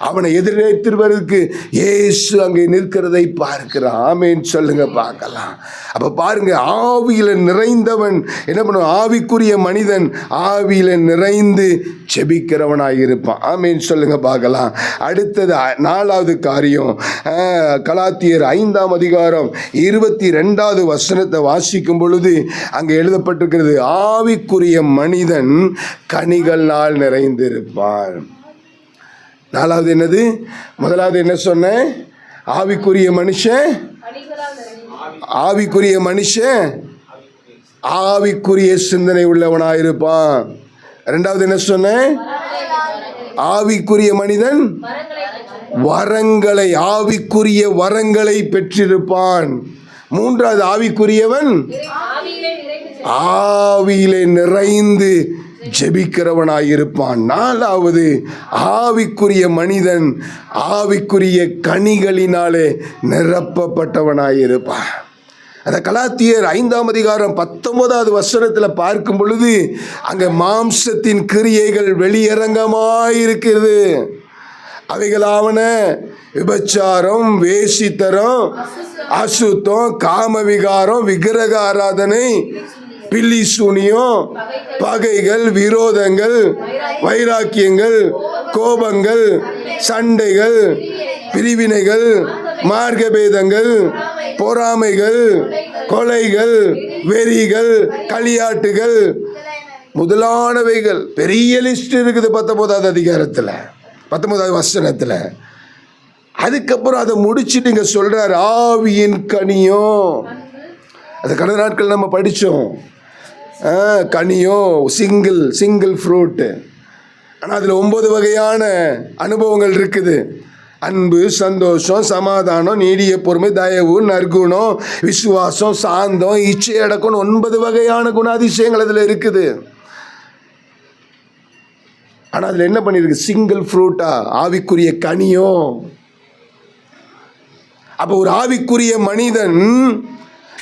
அவனை எதிர்த்துவதற்கு இயேசு அங்கே நிற்கிறதை பார்க்கிறான். ஆமென் சொல்லுங்க பார்க்கலாம். அப்ப பாருங்க, ஆவியில நிறைந்தவன் என்ன பண்ணுவான்? ஆவிக்குரிய மனிதன் ஆவியில நிறைந்து செபிக்கிறவனாய் இருப்பான். ஆமென் சொல்லுங்க பார்க்கலாம். அடுத்தது 4வது காரியம், கலாத்தியர் 5ஆம் அதிகாரம் 22வது வசனத்தை வாசிக்கும் பொழுது அங்கே எழுதப்பட்டிருக்கிறது, ஆவிக்குரிய மனிதன் கனிகளால் நிறைந்திருப்பான். 4வது என்னது? முதலாவது என்ன சொன்னேன்? ஆவிக்குரிய மனுஷன் ஆவிக்குரிய சிந்தனை உள்ளவனாயிருப்பான். 2வது என்ன சொன்னேன்? ஆவிக்குரிய மனிதன் ஆவிக்குரிய வரங்களை பெற்றிருப்பான். 3வது ஆவிக்குரியவன் ஆவியிலே நிறைந்து ஜெபிக்கிறவனாயிருப்பான். 4வது ஆவிக்குரிய மனிதன் ஆவிக்குரிய கனிகளினாலே நிரப்பப்பட்டவனாயிருப்பான். அந்த கலாத்தியர் 5ஆம் அதிகாரம் 19வது வசனத்தில் பார்க்கும் பொழுது அங்கே மாம்சத்தின் கிரியைகள் வெளியரங்கமாயிருக்கிறது. அவைகளாவன விபச்சாரம், வேசித்தரம், அசுத்தம், காமவிகாரம், விக்கிரக ஆராதனை, பில்லி சூனியம், பகைகள், விரோதங்கள், வைராக்கியங்கள், கோபங்கள், சண்டைகள், பிரிவினைகள், மார்க்கபேதங்கள், பொறாமைகள், கொலைகள், வெறிகள், களியாட்டுகள் முதலானவைகள். பெரிய லிஸ்ட் இருக்குது 19வது அதிகாரத்தில் 19வது வசனத்தில். அதுக்கப்புறம் அதை முடிச்சுட்டு இங்க சொல்றார், ஆவியின் கனியோ. அது கடந்த நாட்கள் நம்ம படித்தோம். கனியோ சிங்கிள் ஃப்ரூட்டு. ஆனால் அதில் 9 வகையான அனுபவங்கள் இருக்குது. அன்பு, சந்தோஷம், சமாதானம், நீடிய பொறுமை, தயவு, நற்குணம், விசுவாசம், சாந்தம், இச்சை அடக்கம், 9 வகையான குணாதிசயங்கள் அதில் இருக்குது. ஆனால் அதில் என்ன பண்ணியிருக்கு? சிங்கிள் ஃப்ரூட்டா, ஆவிக்குரிய கனியோ. அப்போ ஒரு ஆவிக்குரிய மனிதன்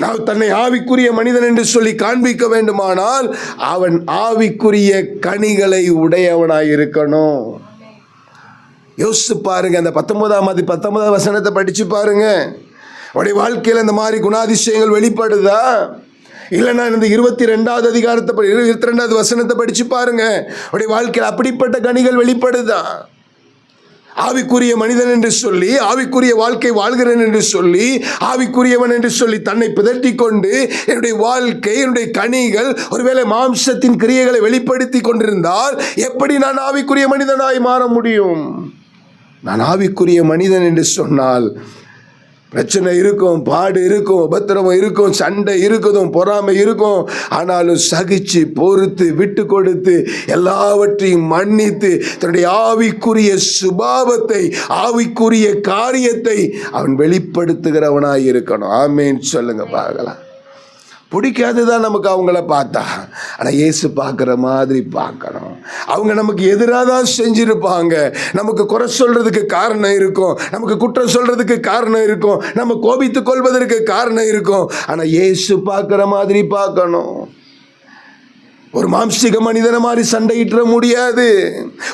நான் தன்னை ஆவிக்குரிய மனிதன் என்று சொல்லி காண்பிக்க வேண்டுமானால் அவன் ஆவிக்குரிய கனிகளை உடையவனாய் இருக்கணும். யோசிச்சு பாருங்க, அந்த 19வது வசனத்தை படிச்சு பாருங்க. உடைய வாழ்க்கையில் இந்த மாதிரி குணாதிசயங்கள் வெளிப்படுதா? இல்லைன்னா இந்த 22வது அதிகாரத்தை 22வது வசனத்தை படிச்சு பாருங்க. உடைய வாழ்க்கையில் அப்படிப்பட்ட கனிகள் வெளிப்படுதா? ஆவிக்குரிய மனிதன் என்று சொல்லி, ஆவிக்குரிய வாழ்க்கை வாழ்கிறேன் என்று சொல்லி, ஆவிக்குரியவன் என்று சொல்லி தன்னை பிதட்டி கொண்டு என்னுடைய வாழ்க்கை, என்னுடைய கனிகள் ஒருவேளை மாம்சத்தின் கிரியைகளை வெளிப்படுத்தி கொண்டிருந்தால் எப்படி நான் ஆவிக்குரிய மனிதனாய் மாற முடியும்? நான் ஆவிக்குரிய மனிதன் என்று சொன்னால் பிரச்சனை இருக்கும், பாடு இருக்கும், உபத்திரவம் இருக்கும், சண்டை இருக்குதும், பொறாமை இருக்கும். ஆனாலும் சகிச்சு பொறுத்து விட்டு கொடுத்து எல்லாவற்றையும் மன்னித்து தன்னுடைய ஆவிக்குரிய சுபாவத்தை, ஆவிக்குரிய காரியத்தை அவன் வெளிப்படுத்துகிறவனாய் இருக்கணும். ஆமென் சொல்லுங்க பார்க்கலாம். பிடிக்காதுதான் நமக்கு அவங்கள பார்த்தா. ஆனால் இயேசு பார்க்குற மாதிரி பார்க்கணும். அவங்க நமக்கு எதிராக தான் செஞ்சிருப்பாங்க. நமக்கு குறை சொல்றதுக்கு காரணம் இருக்கும், நமக்கு குற்றம் சொல்றதுக்கு காரணம் இருக்கும், நம்ம கோபித்துக் கொள்வதற்கு காரணம் இருக்கும். ஆனா இயேசு பார்க்கிற மாதிரி பார்க்கணும். ஒரு மாம்சீக மனிதனை மாதிரி சண்டையிட முடியாது,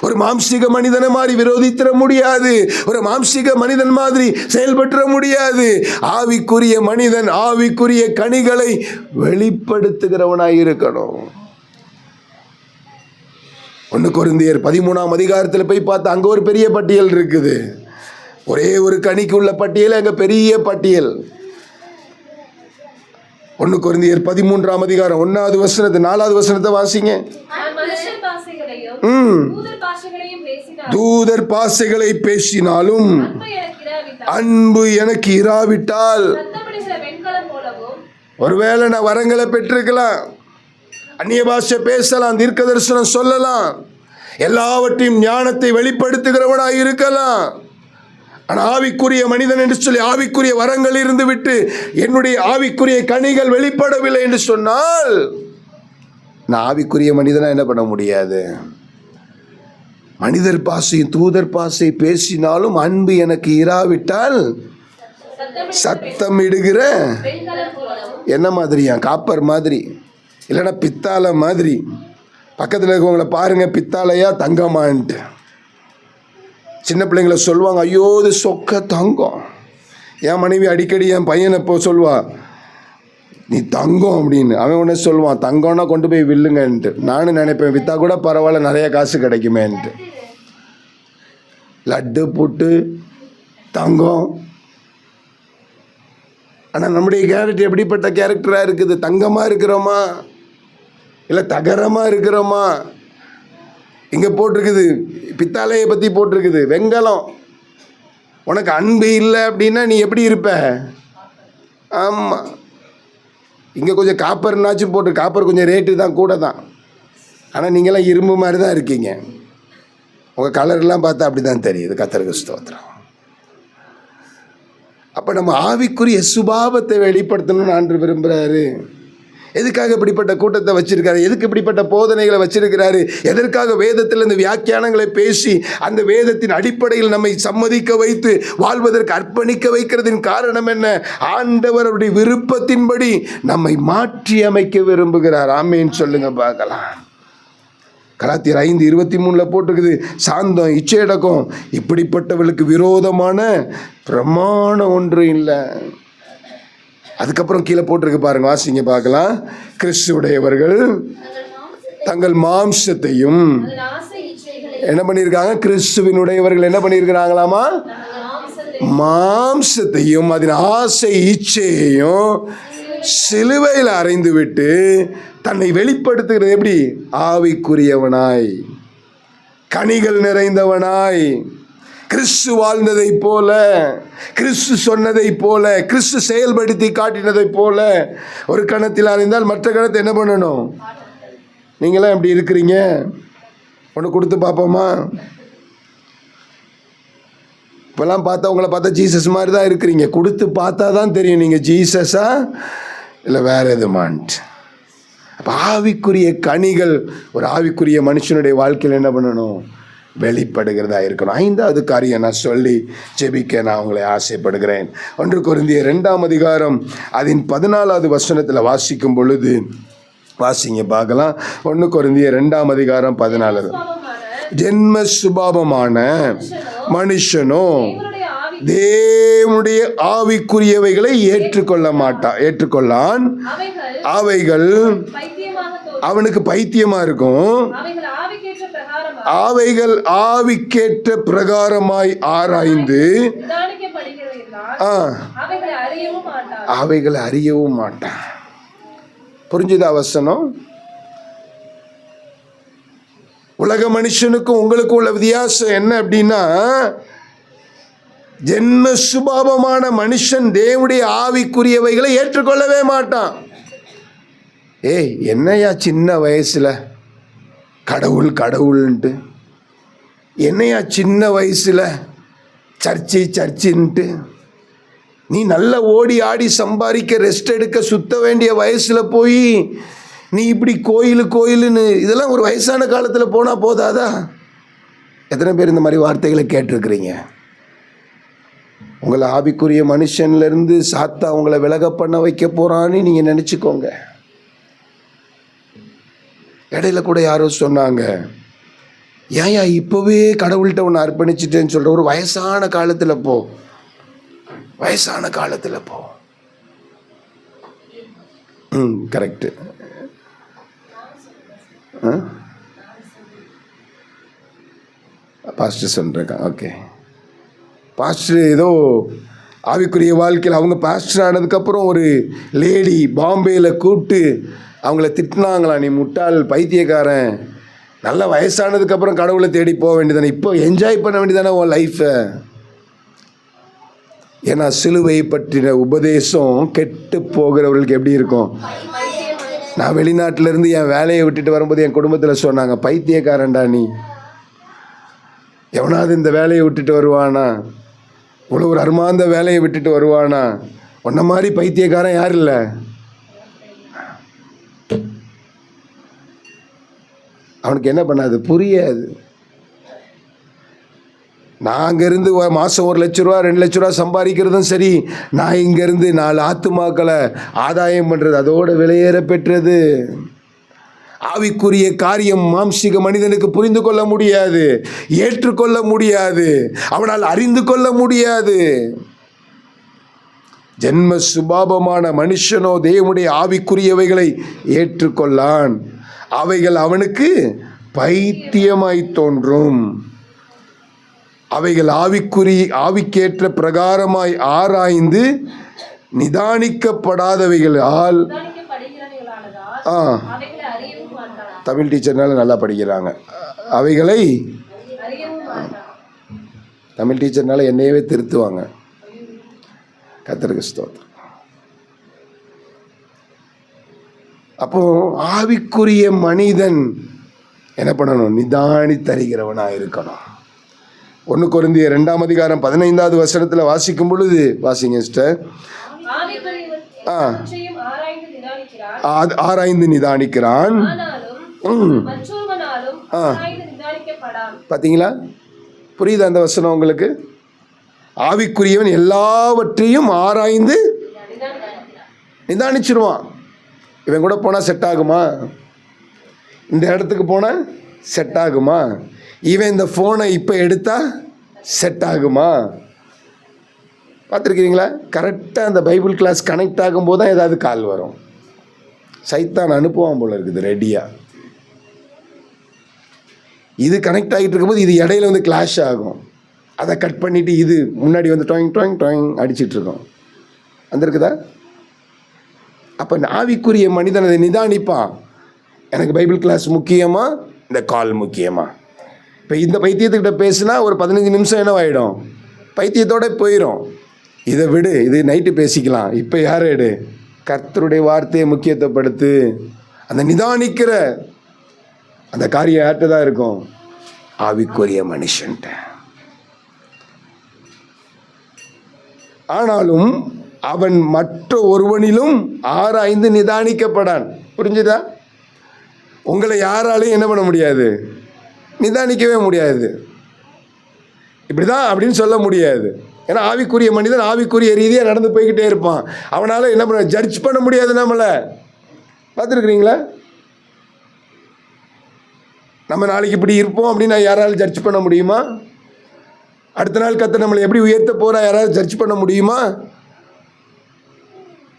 ஒரு மாம்சீக மனிதனை மாதிரி விரோதித்திட முடியாது, ஒரு மாம்சீக மனிதன் மாதிரி செயல்பற்ற முடியாது. ஆவிக்குரிய மனிதன் ஆவிக்குரிய கனிகளை வெளிப்படுத்துகிறவனாய் இருக்கணும். 1 கொரிந்தியர் 13ஆம் அதிகாரத்தில் போய் பார்த்தா அங்க ஒரு பெரிய பட்டியல் இருக்குது. ஒரே ஒரு கனிக்கு உள்ள பட்டியல், அங்க பெரிய பட்டியல். 1 கொரிந்தியர் 13ஆம் அதிகாரம் 1வது வசனத்தை 4வது வசனத்தை வாசிங்க. தூதர் பாஷைகளை பேசினாலும் அன்பு எனக்கு இராவிட்டால், ஒருவேளை நான் வரங்களை பெற்றிருக்கலாம், அந்நிய பாஷை பேசலாம், தீர்க்க தரிசனம் சொல்லலாம், எல்லாவற்றையும் ஞானத்தை வெளிப்படுத்துகிறவனாய் இருக்கலாம். ஆனால் ஆவிக்குரிய மனிதன் என்று சொல்லி ஆவிக்குரிய வரங்கள் இருந்து விட்டு என்னுடைய ஆவிக்குரிய கனிகள் வெளிப்படவில்லை என்று சொன்னால் நான் ஆவிக்குரிய மனிதனா என்ன பண்ண முடியாது. மனிதர் பாசையும் தூதர் பாசை பேசினாலும் அன்பு எனக்கு இராவிட்டால் சத்தம் இடுகிற என்ன மாதிரியா, காப்பர் மாதிரி, இல்லைன்னா பித்தாளை மாதிரி. பக்கத்தில் இருக்கவங்களை பாருங்க, பித்தாளையா தங்கமான்ட்டு. சின்ன பிள்ளைங்களை சொல்லுவாங்க, ஐயோ இது சொக்க தங்கம். என் மனைவி அடிக்கடி என் பையனை இப்போ சொல்லுவா, நீ தங்கம் அப்படின்னு. அவன் உடனே சொல்லுவான், தங்கம்னா கொண்டு போய் வில்லுங்கன்ட்டு. நானும் நினைப்பேன், விற்றா கூட பரவாயில்ல, நிறைய காசு கிடைக்குமேன்ட்டு. லட்டு புட்டு தங்கம். ஆனால் நம்முடைய கேரக்டர் எப்படிப்பட்ட கேரக்டராக இருக்குது? தங்கமாக இருக்கிறோமா இல்லை தகரமாக இருக்கிறோமா? இங்கே போட்டிருக்குது, பித்தாளையை பற்றி போட்டிருக்குது, வெங்கலம். உனக்கு அன்பு இல்லை அப்படின்னா நீ எப்படி இருப்ப? ஆமாம். இங்கே கொஞ்சம் காப்பர்னாச்சும் போட்டு, காப்பர் கொஞ்சம் ரேட்டு தான், கூட தான். ஆனால் நீங்களாம் இரும்பு மாதிரி தான் இருக்கீங்க. உங்கள் கலர்லாம் பார்த்தா அப்படி தான் தெரியுது. கர்த்தருக்கு ஸ்தோத்திரம். அப்போ நம்ம ஆவிக்குரிய சுபாவத்தை வெளிப்படுத்தணும்னு ஆண்டவர் விரும்புகிறாரு. எதுக்காக இப்படிப்பட்ட கூட்டத்தை வச்சிருக்காரு? எதுக்கு இப்படிப்பட்ட போதனைகளை வச்சிருக்கிறாரு? எதற்காக வேதத்தில் இந்த வியாக்கியானங்களை பேசி அந்த வேதத்தின் அடிப்படையில் நம்மை சம்மதிக்க வைத்து வாழ்வதற்கு அர்ப்பணிக்க வைக்கிறதின் காரணம் என்ன? ஆண்டவருடைய விருப்பத்தின்படி நம்மை மாற்றி அமைக்க விரும்புகிறார். ஆமேன்னு சொல்லுங்க பார்க்கலாம். கலாத்தியர் 5:23 போட்டிருக்குது, சாந்தம் இச்சையடக்கம் இப்படிப்பட்டவர்களுக்கு விரோதமான பிரமாணம் ஒன்றும் இல்லை. அதுக்கப்புறம் கீழே போட்டிருக்கு பாருங்க, வாசிங்க பார்க்கலாம். கிறிஸ்துவுடையவர்கள் தங்கள் மாம்சத்தையும் என்ன பண்ணியிருக்காங்க? கிறிஸ்துவினுடையவர்கள் என்ன பண்ணியிருக்கிறாங்களாமா? மாம்சத்தையும் அதன் ஆசை இச்சையையும் சிலுவையில் அறைந்து விட்டு தன்னை வெளிப்படுத்துகிறது. எப்படி? ஆவிக்குரியவனாய், கனிகள் நிறைந்தவனாய், கிறிஸ்து வாழ்ந்ததை போல, கிறிஸ்து சொன்னதை போல, கிறிஸ்து செயல்படுத்தி காட்டினதை போல. ஒரு கணத்தில் அறிந்தால் மற்ற கணத்தை என்ன பண்ணணும்? நீங்களாம் எப்படி இருக்கிறீங்க? ஒன்று கொடுத்து பார்ப்போமா? இப்போல்லாம் பார்த்தா உங்களை பார்த்தா ஜீசஸ் மாதிரி தான் இருக்கிறீங்க. கொடுத்து பார்த்தா தான் தெரியும் நீங்கள் ஜீசஸா இல்லை வேற எதுமான்ட்டு. அப்போ ஆவிக்குரிய கனிகள் ஒரு ஆவிக்குரிய மனுஷனுடைய வாழ்க்கையில் என்ன பண்ணணும்? வெளிப்படுகிறதா இருக்கணும். 5வது காரியம் நான் சொல்லி ஜெபிக்க நான் உங்களை ஆசைப்படுகிறேன். 1 கொரிந்தியர் 2ஆம் அதிகாரம் அதன் 14வது வசனத்தில் வாசிக்கும் பொழுது, வாசிங்க பார்க்கலாம். 1 கொரிந்தியர் 2ஆம் அதிகாரம் 14. ஜென்ம சுபாவமான மனுஷனோ தேவனுடைய ஆவிக்குரியவைகளை ஏற்றுக்கொள்ளான். அவைகள் அவனுக்கு பைத்தியமா இருக்கும். அவைகள் ஆவிக்கேற்ற பிரகாரமாய் ஆராய்ந்து அவைகளை அறியவும் மாட்டான். புரிஞ்சுதா வசனம்? உலக மனுஷனுக்கும் உங்களுக்கும் உள்ள வித்தியாசம் என்ன அப்படின்னா, ஜென்ம சுபாவமான மனுஷன் தேவனுடைய ஆவிக்குரியவைகளை ஏற்றுக்கொள்ளவே மாட்டான். ஏய், என்னையா சின்ன வயசுல கடவுள்ன்ட்டு, என்னையா சின்ன வயசுல சர்ச்சுன்ட்டு, நீ நல்லா ஓடி ஆடி சம்பாதிக்க ரெஸ்ட் எடுக்க சுத்த வேண்டிய வயசுல போய் நீ இப்படி கோயிலுன்னு இதெல்லாம் ஒரு வயசான காலத்தில் போனால் போதாதா? எத்தனை பேர் இந்த மாதிரி வார்த்தைகளை கேட்டிருக்கிறீங்க? உங்களை ஆவிக்குரிய மனுஷன்லேருந்து சாத்தா உங்களை விலக பண்ண வைக்க போகிறான்னு நீங்கள் நினச்சிக்கோங்க. இடையில கூட யாரோ சொன்னாங்க, ஏன் இப்போவே கடவுள்கிட்ட ஒன்று அர்ப்பணிச்சிட்டேன்னு சொல்கிற, ஒரு வயசான காலத்தில் போ, வயசான காலத்தில் போ. கரெக்டு. பாஸ்டர் சொல்கிறேன். ஓகே, பாஸ்டர் ஏதோ ஆவிக்குரிய வாழ்க்கையில் அவங்க பாஸ்டர் ஆனதுக்கப்புறம் ஒரு லேடி பாம்பேயில் கூப்பிட்டு அவங்கள திட்டினாங்களா, நீ முட்டாள் பைத்தியக்காரன், நல்ல வயசானதுக்கப்புறம் கடவுளை தேடி போக வேண்டியதானே, இப்போ என்ஜாய் பண்ண வேண்டியதானே உன் லைஃப்பை. ஏன்னா சிலுவை பற்றின உபதேசம் கெட்டு போகிறவர்களுக்கு எப்படி இருக்கும்? நான் வெளிநாட்டிலேருந்து என் வேலையை விட்டுட்டு வரும்போது என் குடும்பத்தில் சொன்னாங்க, பைத்தியக்காரன்டா நீ, எவனாவது இந்த வேலையை விட்டுட்டு வருவானா? இவ்வளோ ஒரு அருமாந்த வேலையை விட்டுட்டு வருவானா? உன்ன மாதிரி பைத்தியக்காரன் யார் இல்லை? அவனுக்கு என்ன பண்ணாது, புரியாது. நான் அங்கேருந்து மாதம் 1 லட்ச ரூபா 2 லட்ச ரூபா சம்பாதிக்கிறதும் சரி, நான் இங்கேருந்து 4 ஆத்துமாக்களை ஆதாயம் பண்ணுறது அதோட விலையேற பெற்றது. ஆவிக்குரிய காரியம் மாம்சீக மனிதனுக்கு புரிந்து கொள்ள முடியாது, ஏற்றுக்கொள்ள முடியாது, அவனால் அறிந்து கொள்ள முடியாது. ஜென்ம சுபாவமான மனுஷனோ தேவனுடைய ஆவிக்குரியவைகளை ஏற்றுக்கொள்ளான். அவைகள் அவனுக்கு பைத்தியமாய் தோன்றும். அவைகள் ஆவிக்கேற்ற பிரகாரமாய் ஆராய்ந்து நிதானிக்கப்படாதவைகளால். தமிழ் டீச்சர்னால நல்லா படிக்கிறாங்க. அவைகளை தமிழ் டீச்சர்னால என்னையவே திருத்துவாங்க. கர்த்தருக்கு ஸ்தோத்திரம். அப்போ ஆவிக்குரிய மனிதன் என்ன பண்ணணும்? நிதானித்தறிகிறவனாக இருக்கணும். 1 கொரிந்தியர் 2:15 வாசிக்கும் பொழுது, வாசிங்க சிஸ்டர். ஆராய்ந்து நிதானிக்கிறான். பார்த்தீங்களா? புரியுதா அந்த வசனம் உங்களுக்கு? ஆவிக்குரியவன் எல்லாவற்றையும் ஆராய்ந்து நிதானிச்சிருவான். இவன் கூட போனால் செட் ஆகுமா? இந்த இடத்துக்கு போனால் செட் ஆகுமா? இவன் இந்த ஃபோனை இப்போ எடுத்தா செட் ஆகுமா? பார்த்துருக்கிறீங்களா? கரெக்டாக அந்த பைபிள் கிளாஸ் கனெக்ட் ஆகும்போது தான் ஏதாவது கால் வரும். சைத்தான் அனுப்புவான் போல இருக்குது ரெடியாக. இது கனெக்ட் ஆகிட்டு இருக்கும்போது இது இடையில வந்து கிளாஷ் ஆகும். அதை கட் பண்ணிவிட்டு இது முன்னாடி வந்து டாயிங் டாயிங் டாயிங் அடிச்சிட்ருக்கோம். வந்திருக்குதா? அப்போ ஆவிக்குரிய மனிதன் அதை நிதானிப்பான். எனக்கு பைபிள் கிளாஸ் முக்கியமா, இந்த கால் முக்கியமா? இப்போ இந்த பைத்தியத்துக்கிட்ட பேசுனா ஒரு 15 நிமிஷம் என்னவாயிடும்? பைத்தியத்தோடு போயிடும். இதை விடு, இது நைட்டு பேசிக்கலாம், இப்போ யாரை எடு? கர்த்தருடைய வார்த்தையை முக்கியத்துவப்படுத்து. அந்த நிதானிக்கிற அந்த காரியம் யார்கிட்ட தான் இருக்கும்? ஆவிக்குரிய மனுஷன்ட்ட. ஆனாலும் அவன் மற்ற ஒருவனிலும் ஆராய்ந்து நிதானிக்கப்படான். புரிஞ்சுதா? உங்களை யாராலையும் என்ன பண்ண முடியாது? நிதானிக்கவே முடியாது. இப்படிதான் அப்படின்னு சொல்ல முடியாது. ஏன்னா ஆவிக்குரிய மனிதன் ஆவிக்குரிய ரீதியாக நடந்து போய்கிட்டே இருப்பான். அவனால் என்ன பண்ண, ஜட்ஜ் பண்ண முடியாது நம்மளை. பார்த்துருக்குறீங்களா? நம்ம நாளைக்கு இப்படி இருப்போம் அப்படின்னு யாராலும் ஜட்ஜ் பண்ண முடியுமா? அடுத்த நாள் கர்த்தர் நம்மளை எப்படி உயர்த்த போகிறா யாராவது ஜட்ஜ் பண்ண முடியுமா?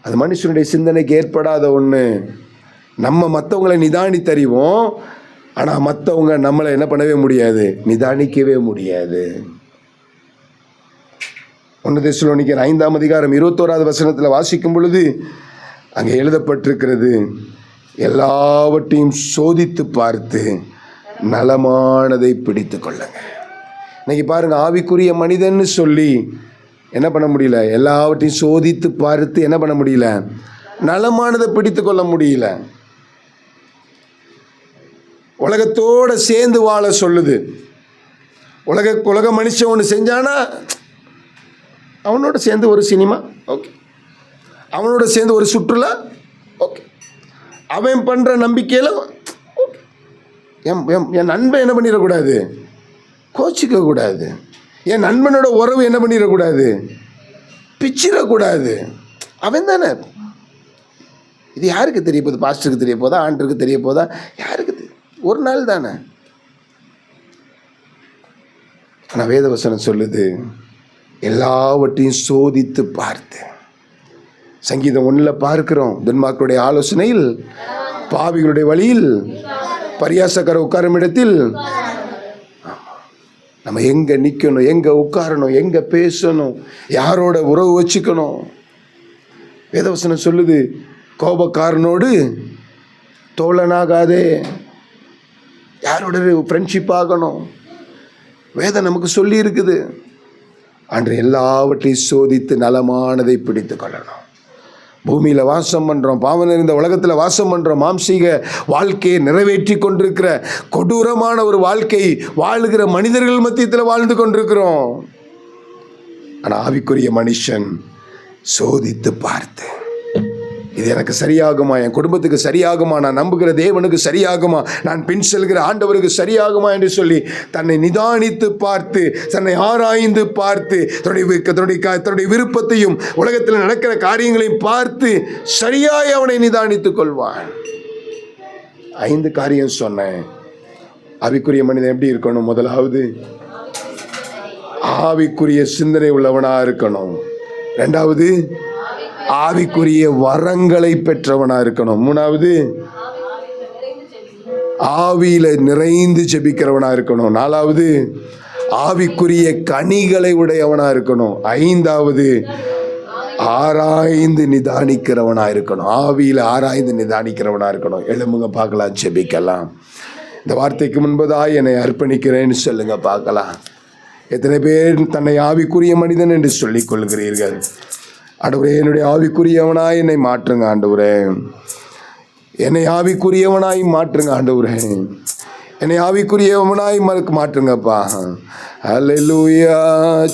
அது மனுஷனுடைய சிந்தனைக்கு ஏற்படாத ஒன்று. நம்ம மற்றவங்களை நிதானித்தறிவோம், ஆனால் மற்றவங்க நம்மளை என்ன பண்ணவே முடியாது, நிதானிக்கவே முடியாது. 1 தெசலோனிக்கர் 5:21 வாசிக்கும் பொழுது அங்கே எழுதப்பட்டிருக்கிறது, எல்லாவற்றையும் சோதித்து பார்த்து நலமானதை பிடித்து கொள்ளுங்க. இன்னைக்கு பாருங்கள், ஆவிக்குரிய மனிதன்னு சொல்லி என்ன பண்ண முடியல? எல்லாவற்றையும் சோதித்து பார்த்து என்ன பண்ண முடியல? நலமானதை பிடித்து கொள்ள முடியல. உலகத்தோடு சேர்ந்து வாழ சொல்லுது. உலக மனுஷன் ஒன்று செஞ்சானா அவனோட சேர்ந்து ஒரு சினிமா, ஓகே. அவனோட சேர்ந்து ஒரு சுற்றுலா, ஓகே. அவன் பண்ணுற நம்பிக்கையில் என் நண்பன் என்ன பண்ணிடக்கூடாது, கோச்சிக்க கூடாது. என் நண்பனோட உறவு என்ன பண்ணிடக்கூடாது, பிச்சிடக்கூடாது. அவன் தானே. இது யாருக்கு தெரிய போகுது? பாஸ்டருக்கு தெரிய போதா, ஆண்டருக்கு தெரிய போதா? யாருக்கு ஒரு நாள் தானே. ஆனால் வேதவசனம் சொல்லுது, எல்லாவற்றையும் சோதித்து பார்த்து. சங்கீதம் 1 பார்க்கிறோம், துன்மார்க்கருடைய ஆலோசனையில், பாவிகளுடைய வழியில், பரியாசக்கார உட்காரும் இடத்தில். நம்ம எங்கே நிற்கணும், எங்கே உட்காரணும், எங்கே பேசணும், யாரோட உறவு வச்சுக்கணும். வேதவசனம் சொல்லுது, கோபக்காரனோடு தோழனாகாதே, யாரோட ஃப்ரெண்ட்ஷிப் ஆகணும். வேதம் நமக்கு சொல்லி இருக்குது. அன்று எல்லாவற்றையும் சோதித்து நலமானதை பிடித்து கொள்ளணும். பூமியில் வாசம் பண்ணுறோம், பாவம் நிறைந்த உலகத்தில் வாசம் பண்ணுறோம், மாம்சீக வாழ்க்கையை நிறைவேற்றி கொண்டிருக்கிற கொடூரமான ஒரு வாழ்க்கை வாழுகிற மனிதர்கள் மத்தியத்தில் வாழ்ந்து கொண்டிருக்கிறோம். ஆனால் ஆவிக்குரிய மனுஷன் சோதித்து பார்த்து, இது எனக்கு சரியாகுமா, என் குடும்பத்துக்கு சரியாகுமா, நான் நம்புகிற தேவனுக்கு சரியாகுமா, நான் பின் செல்கிற ஆண்டவருக்கு சரியாகுமா என்று சொல்லி தன்னை நிதானித்து பார்த்து, தன்னை ஆராய்ந்து பார்த்து, தன்னுடைய விருப்பத்தையும் உலகத்தில் நடக்கிற காரியங்களையும் பார்த்து சரியாய் அவனை நிதானித்துக் கொள்வான். 5 காரியம் சொன்னேன். ஆவிக்குரிய மனிதன் எப்படி இருக்கணும்? முதலாவது, ஆவிக்குரிய சிந்தனை உள்ளவனா இருக்கணும். 2வது, ஆவிக்குரிய வரங்களை பெற்றவனா இருக்கணும். 3வது, ஆவியில நிறைந்து ஜெபிக்கிறவனா இருக்கணும். 4வது, ஆவிக்குரிய கனிகளை உடையவனா இருக்கணும். 5வது, ஆராய்ந்து நிதானிக்கிறவனா இருக்கணும். ஆவியில ஆராய்ந்து நிதானிக்கிறவனா இருக்கணும். எழுமுங்க பார்க்கலாம், ஜெபிக்கலாம். இந்த வார்த்தைக்கு முன்பதாய் என்னை அர்ப்பணிக்கிறேன்னு சொல்லுங்க பார்க்கலாம். எத்தனை பேர் தன்னை ஆவிக்குரிய மனிதன் என்று சொல்லிக் கொள்கிறீர்கள்? ஆண்டவரே, என்னுடைய ஆவிக்குரியவனாய் என்னை மாற்றுங்க ஆண்டவரே. என்னை ஆவிக்குரியவனாய் மாற்றுங்க ஆண்டவரே. என்னை ஆவிக்குரியவனாய் மாற்றுங்கப்பா. ஹல்லேலூயா,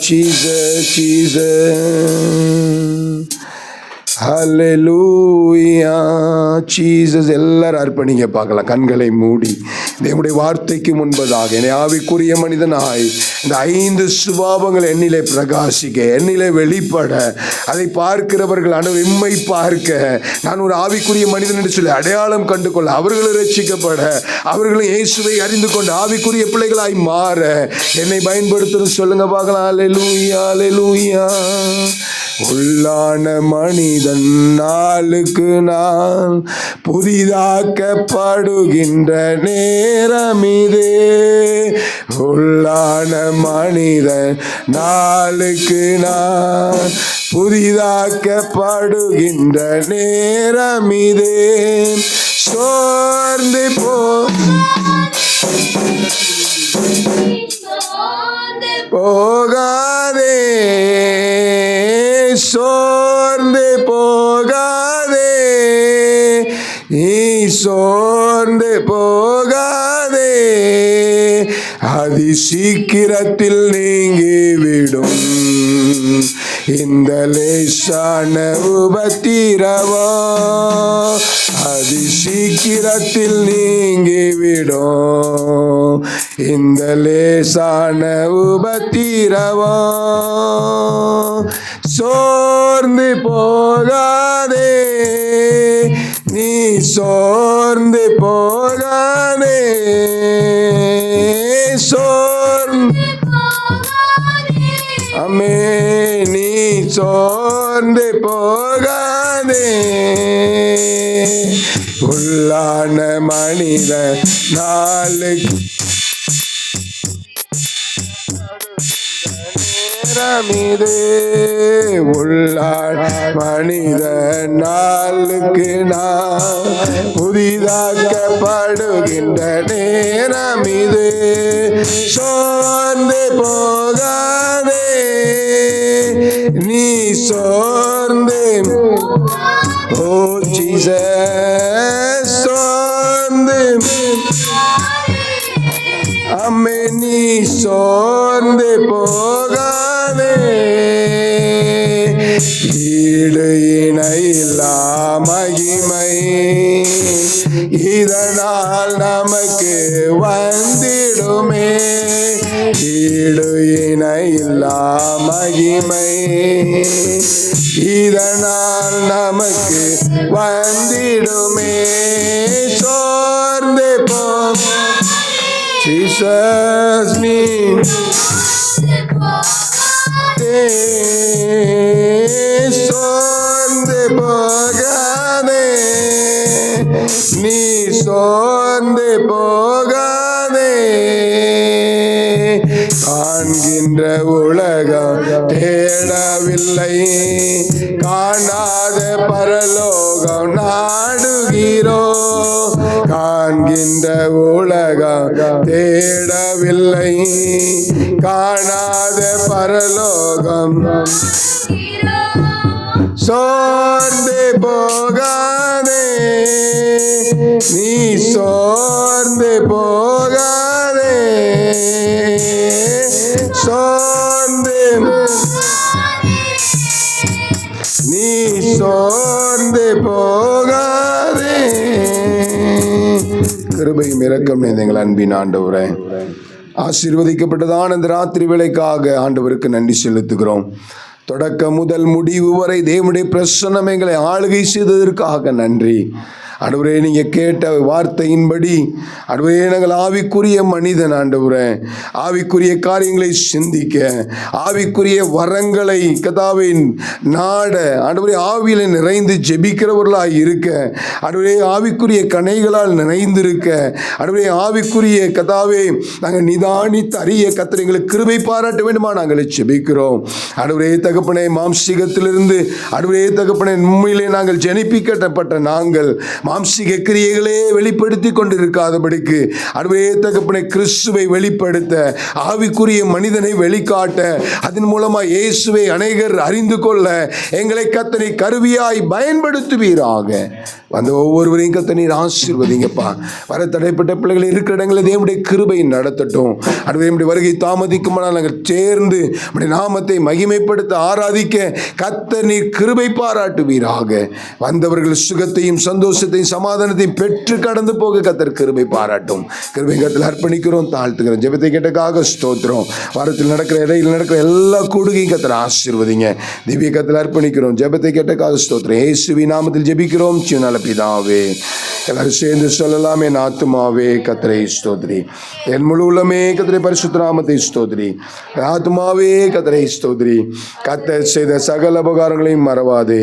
ஜீசஸ் ஜீசஸ், ஹல்லேலூயா ஜீசஸ். எல்லாரும் அர்ப்பணிங்க பார்க்கலாம், கண்களை மூடி. தேவனுடைய வார்த்தைக்கு முன்பதாக என்னை ஆவிக்குரிய மனிதனாய் இந்த 5 சுபாவங்கள் என்னிலே பிரகாசிக்க, என்னிலே வெளிப்பட, அதை பார்க்கிறவர்கள் ஆண்டவர் இம்மை பார்க்க, நான் ஒரு ஆவிக்குரிய மனிதன் என்று சொல்லி அடையாளம் கண்டு கொள்ள, அவர்களும் ரட்சிக்கப்பட, அவர்களும் இயேசுவை அறிந்து கொண்டு ஆவிக்குரிய பிள்ளைகளாய் மாற என்னை பயன்படுத்தணும். சொல்லுங்க பார்க்கலாம். அல்லேலூயா அல்லேலூயா. உள்ளான மனிதன் நாளுக்கு நாள் புதிதாக்கப்படுகின்ற நேரம் இது. உள்ளான மனிதன் நாளுக்கு நாள் புதிதாக்கப்படுகின்ற நேரம் இது. சோர்ந்து போகாதே, சோர்ந்து போகாதே, நீ சோர்ந்து போகாதே, அதி சீக்கிரத்தில் நீங்கிவிடும் இந்த லேசான உபத்திரவம். அதி சீக்கிரத்தில் நீங்கிவிடும் இந்த லேசான உபத்திரவம். சோர்ந்து போகாதே, நீ சோர்ந்து போகாதே, சோர்ந்து அம்மே, நீ சோர்ந்து போகாதே. உள்ளான மனித நாளுக்கு நேரமிது. உள்ளான மனித நாளுக்கு நான் புதிதாக்கப்படுகின்ற நேரமிது. சோர்ந்து போகாதே, நீ சோர்ந்து, ஓ ஜீசஸ், சோர்ந்து அம்மே, நீ சோர்ந்து போகாதே. ஈடு இணையில்லா மகிமை இதனால் நமக்கு வந்திடுமே ஈடு இணையில்லா மகிமை. இதனால் நமக்கு வந்திடுமே சோர்ந்து போம் ஜீசஸ் நீ சோர்ந்து போகாதே நீ சோர்ந்து போகாதே. காண்கின்ற உலகம் தேடவில்லை காணாத பரலோகம் நாடுகிறோ. காண்கின்ற உலகம் தேடவில்லை காணாத பரலோகம். சோர்ந்து போகாதே நீ சோர்ந்து போகாதே சோர்ந்து நீ சோர்ந்து போகாதே. கிருபையும் இரக்கம் எங்கள் அன்பின் ஆண்டவரே, ஆசீர்வதிக்கப்பட்டதான இந்த ராத்திரி வேளைக்காக ஆண்டவருக்கு நன்றி செலுத்துகிறோம். தொடக்க முதல் முடிவு வரை தேவனுடைய பிரசன்னம் எங்களை ஆளுகை செய்ததற்காக நன்றி. ஆண்டவரே, நீங்கள் கேட்ட வார்த்தையின்படி ஆண்டவரே நாங்கள் ஆவிக்குரிய மனிதன் ஆண்டவரே, ஆவிக்குரிய காரியங்களை சிந்திக்க, ஆவிக்குரிய வரங்களை கதாவின் நாட ஆண்டவரே ஆவியில் நிறைந்து ஜெபிக்கிறவர்களாக இருக்க, ஆண்டவரே ஆவிக்குரிய கணைகளால் நிறைந்திருக்க, ஆண்டவரே ஆவிக்குரிய கதாவே நாங்கள் நிதானித்து அறிய கர்த்தர் எங்களுக்கு கிருபை பாராட்ட வேண்டுமா நாங்கள் ஜெபிக்கிறோம். ஆண்டவரே தகப்பனே, மாம்சீகத்திலிருந்து ஆண்டவரே தகப்பனே உண்மையிலே நாங்கள் ஜனிப்பிக்கப்பட்ட நாங்கள் மாம்சீக கிரியைகளே வெளிப்படுத்தி கொண்டிருக்காதபடிக்கு ஆண்டவரே தகப்பனே கிறிஸ்துவை வெளிப்படுத்த, ஆவிக்குரிய மனிதனை வெளிக்காட்ட, அதன் மூலமாக இயேசுவை அநேகர் அறிந்து கொள்ள எங்களை கர்த்தரை கருவியாய் பயன்படுத்துவீராக. வந்த ஒவ்வொருவரையும் கர்த்தர் ஆசீர்வதிங்கப்பா. வர தடைப்பட்ட பிள்ளைகள் இருக்கிற இடங்களில் தேவனுடைய கிருபை நடத்தட்டும். ஆண்டவரே நம்முடைய வருகை தாமதிக்குமானால் நாங்கள் சேர்ந்து நம்முடைய நாமத்தை மகிமைப்படுத்த ஆராதிக்க கர்த்தர் நீர் கிருபை பாராட்டுவீராக. வந்தவர்கள் சுகத்தையும் சந்தோஷத்தையும் சமாதானத்தையும் பெற்று கடந்து போக கர்த்தர் கிருபை பாராட்டும். கிருபை கர்த்தர் அர்ப்பணிக்கிறோம், தாழ்த்துக்கிறோம். ஜெபத்தை கேட்டக்காக ஸ்தோத்திரம். வாரத்தில் நடக்கிற இடையில் நடக்கிற எல்லா கூடுகையும் கர்த்தர் ஆசீர்வதிங்க. திவ்ய கர்த்தர் அர்ப்பணிக்கிறோம். ஜெபத்தை கேட்டக்காக ஸ்தோத்திரம். இயேசுவின் நாமத்தில் ஜெபிக்கிறோம் சிவனால பிதாவே. எல்லாரும் சேர்ந்து சொல்லலாம். என் ஆத்துமாவே கர்த்தரை ஸ்தோத்திரி, என் முழு உள்ளமே கர்த்தரை பரிசுத்த நாமத்தை ஸ்தோத்திரி. ஆத்துமாவே கர்த்தரை ஸ்தோத்திரி, கர்த்தர் செய்த சகல உபகாரங்களையும் மறவாதே.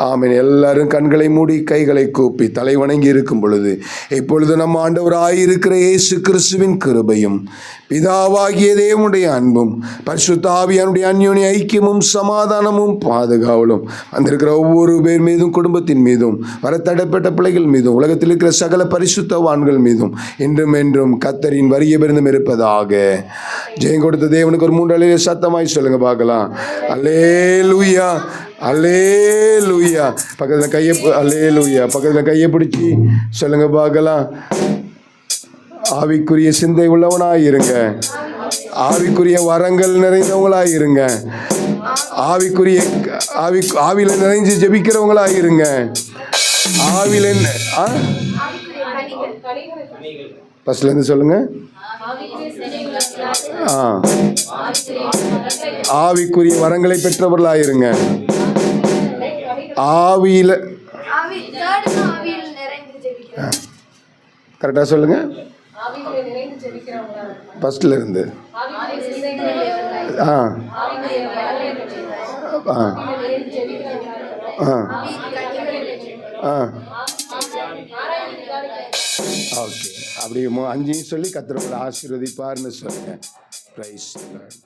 ஆமென். எல்லாரும் கண்களை மூடி கைகளை கூப்பி தலை வணங்கி இருக்கும் பொழுது இப்பொழுது நம்ம ஆண்டவராயிருக்கிற இயேசு கிறிஸ்துவின் கிருபையும் பிதாவாகிய தேவனுடைய அன்பும் பரிசுத்த ஆவியானுடைய அந்யோன்ய ஐக்கியமும் சமாதானமும் பாதுகாவலும் வந்திருக்கிற ஒவ்வொரு பேர் மீதும், குடும்பத்தின் மீதும், வரத்தடைப்பட்ட பிள்ளைகள் மீதும், உலகத்தில் இருக்கிற சகல பரிசுத்தவான்கள் மீதும் இன்றும் என்றும் கர்த்தரின் வரிய பெருந்தும் இருப்பதாக. ஜெயம் கொடுத்த தேவனுக்கு ஒரு 3 அலையிலே சத்தமாய் சொல்லுங்க பார்க்கலாம். அல்லேலூயா, அல்லேலூயா. பக்கத்தில் கையை அல்லேலூயா பக்கத்தில் கையை பிடிச்சி சொல்லுங்க பார்க்கலாம். ஆவிக்குரிய சிந்தை உள்ளவனாயிருங்க, ஆவிக்குரிய வரங்கள் நிறைந்தவங்களாயிருங்க, ஆவியில நிறைஞ்சு ஜெபிக்கிறவங்களாயிருங்க. ஆவில ஃபர்ஸ்ட்ல இருந்து சொல்லுங்க. ஆவிக்குரிய வரங்களை பெற்றவர்களாயிருங்க. ஆவியில கரெக்டா சொல்லுங்க. ஃபர்ஸ்ட்ல இருந்து ஓகே. அப்படி 5 சொல்லி கர்த்தர் உங்களை ஆசீர்வதிப்பார்னு சொல்லுங்க. Praise the Lord.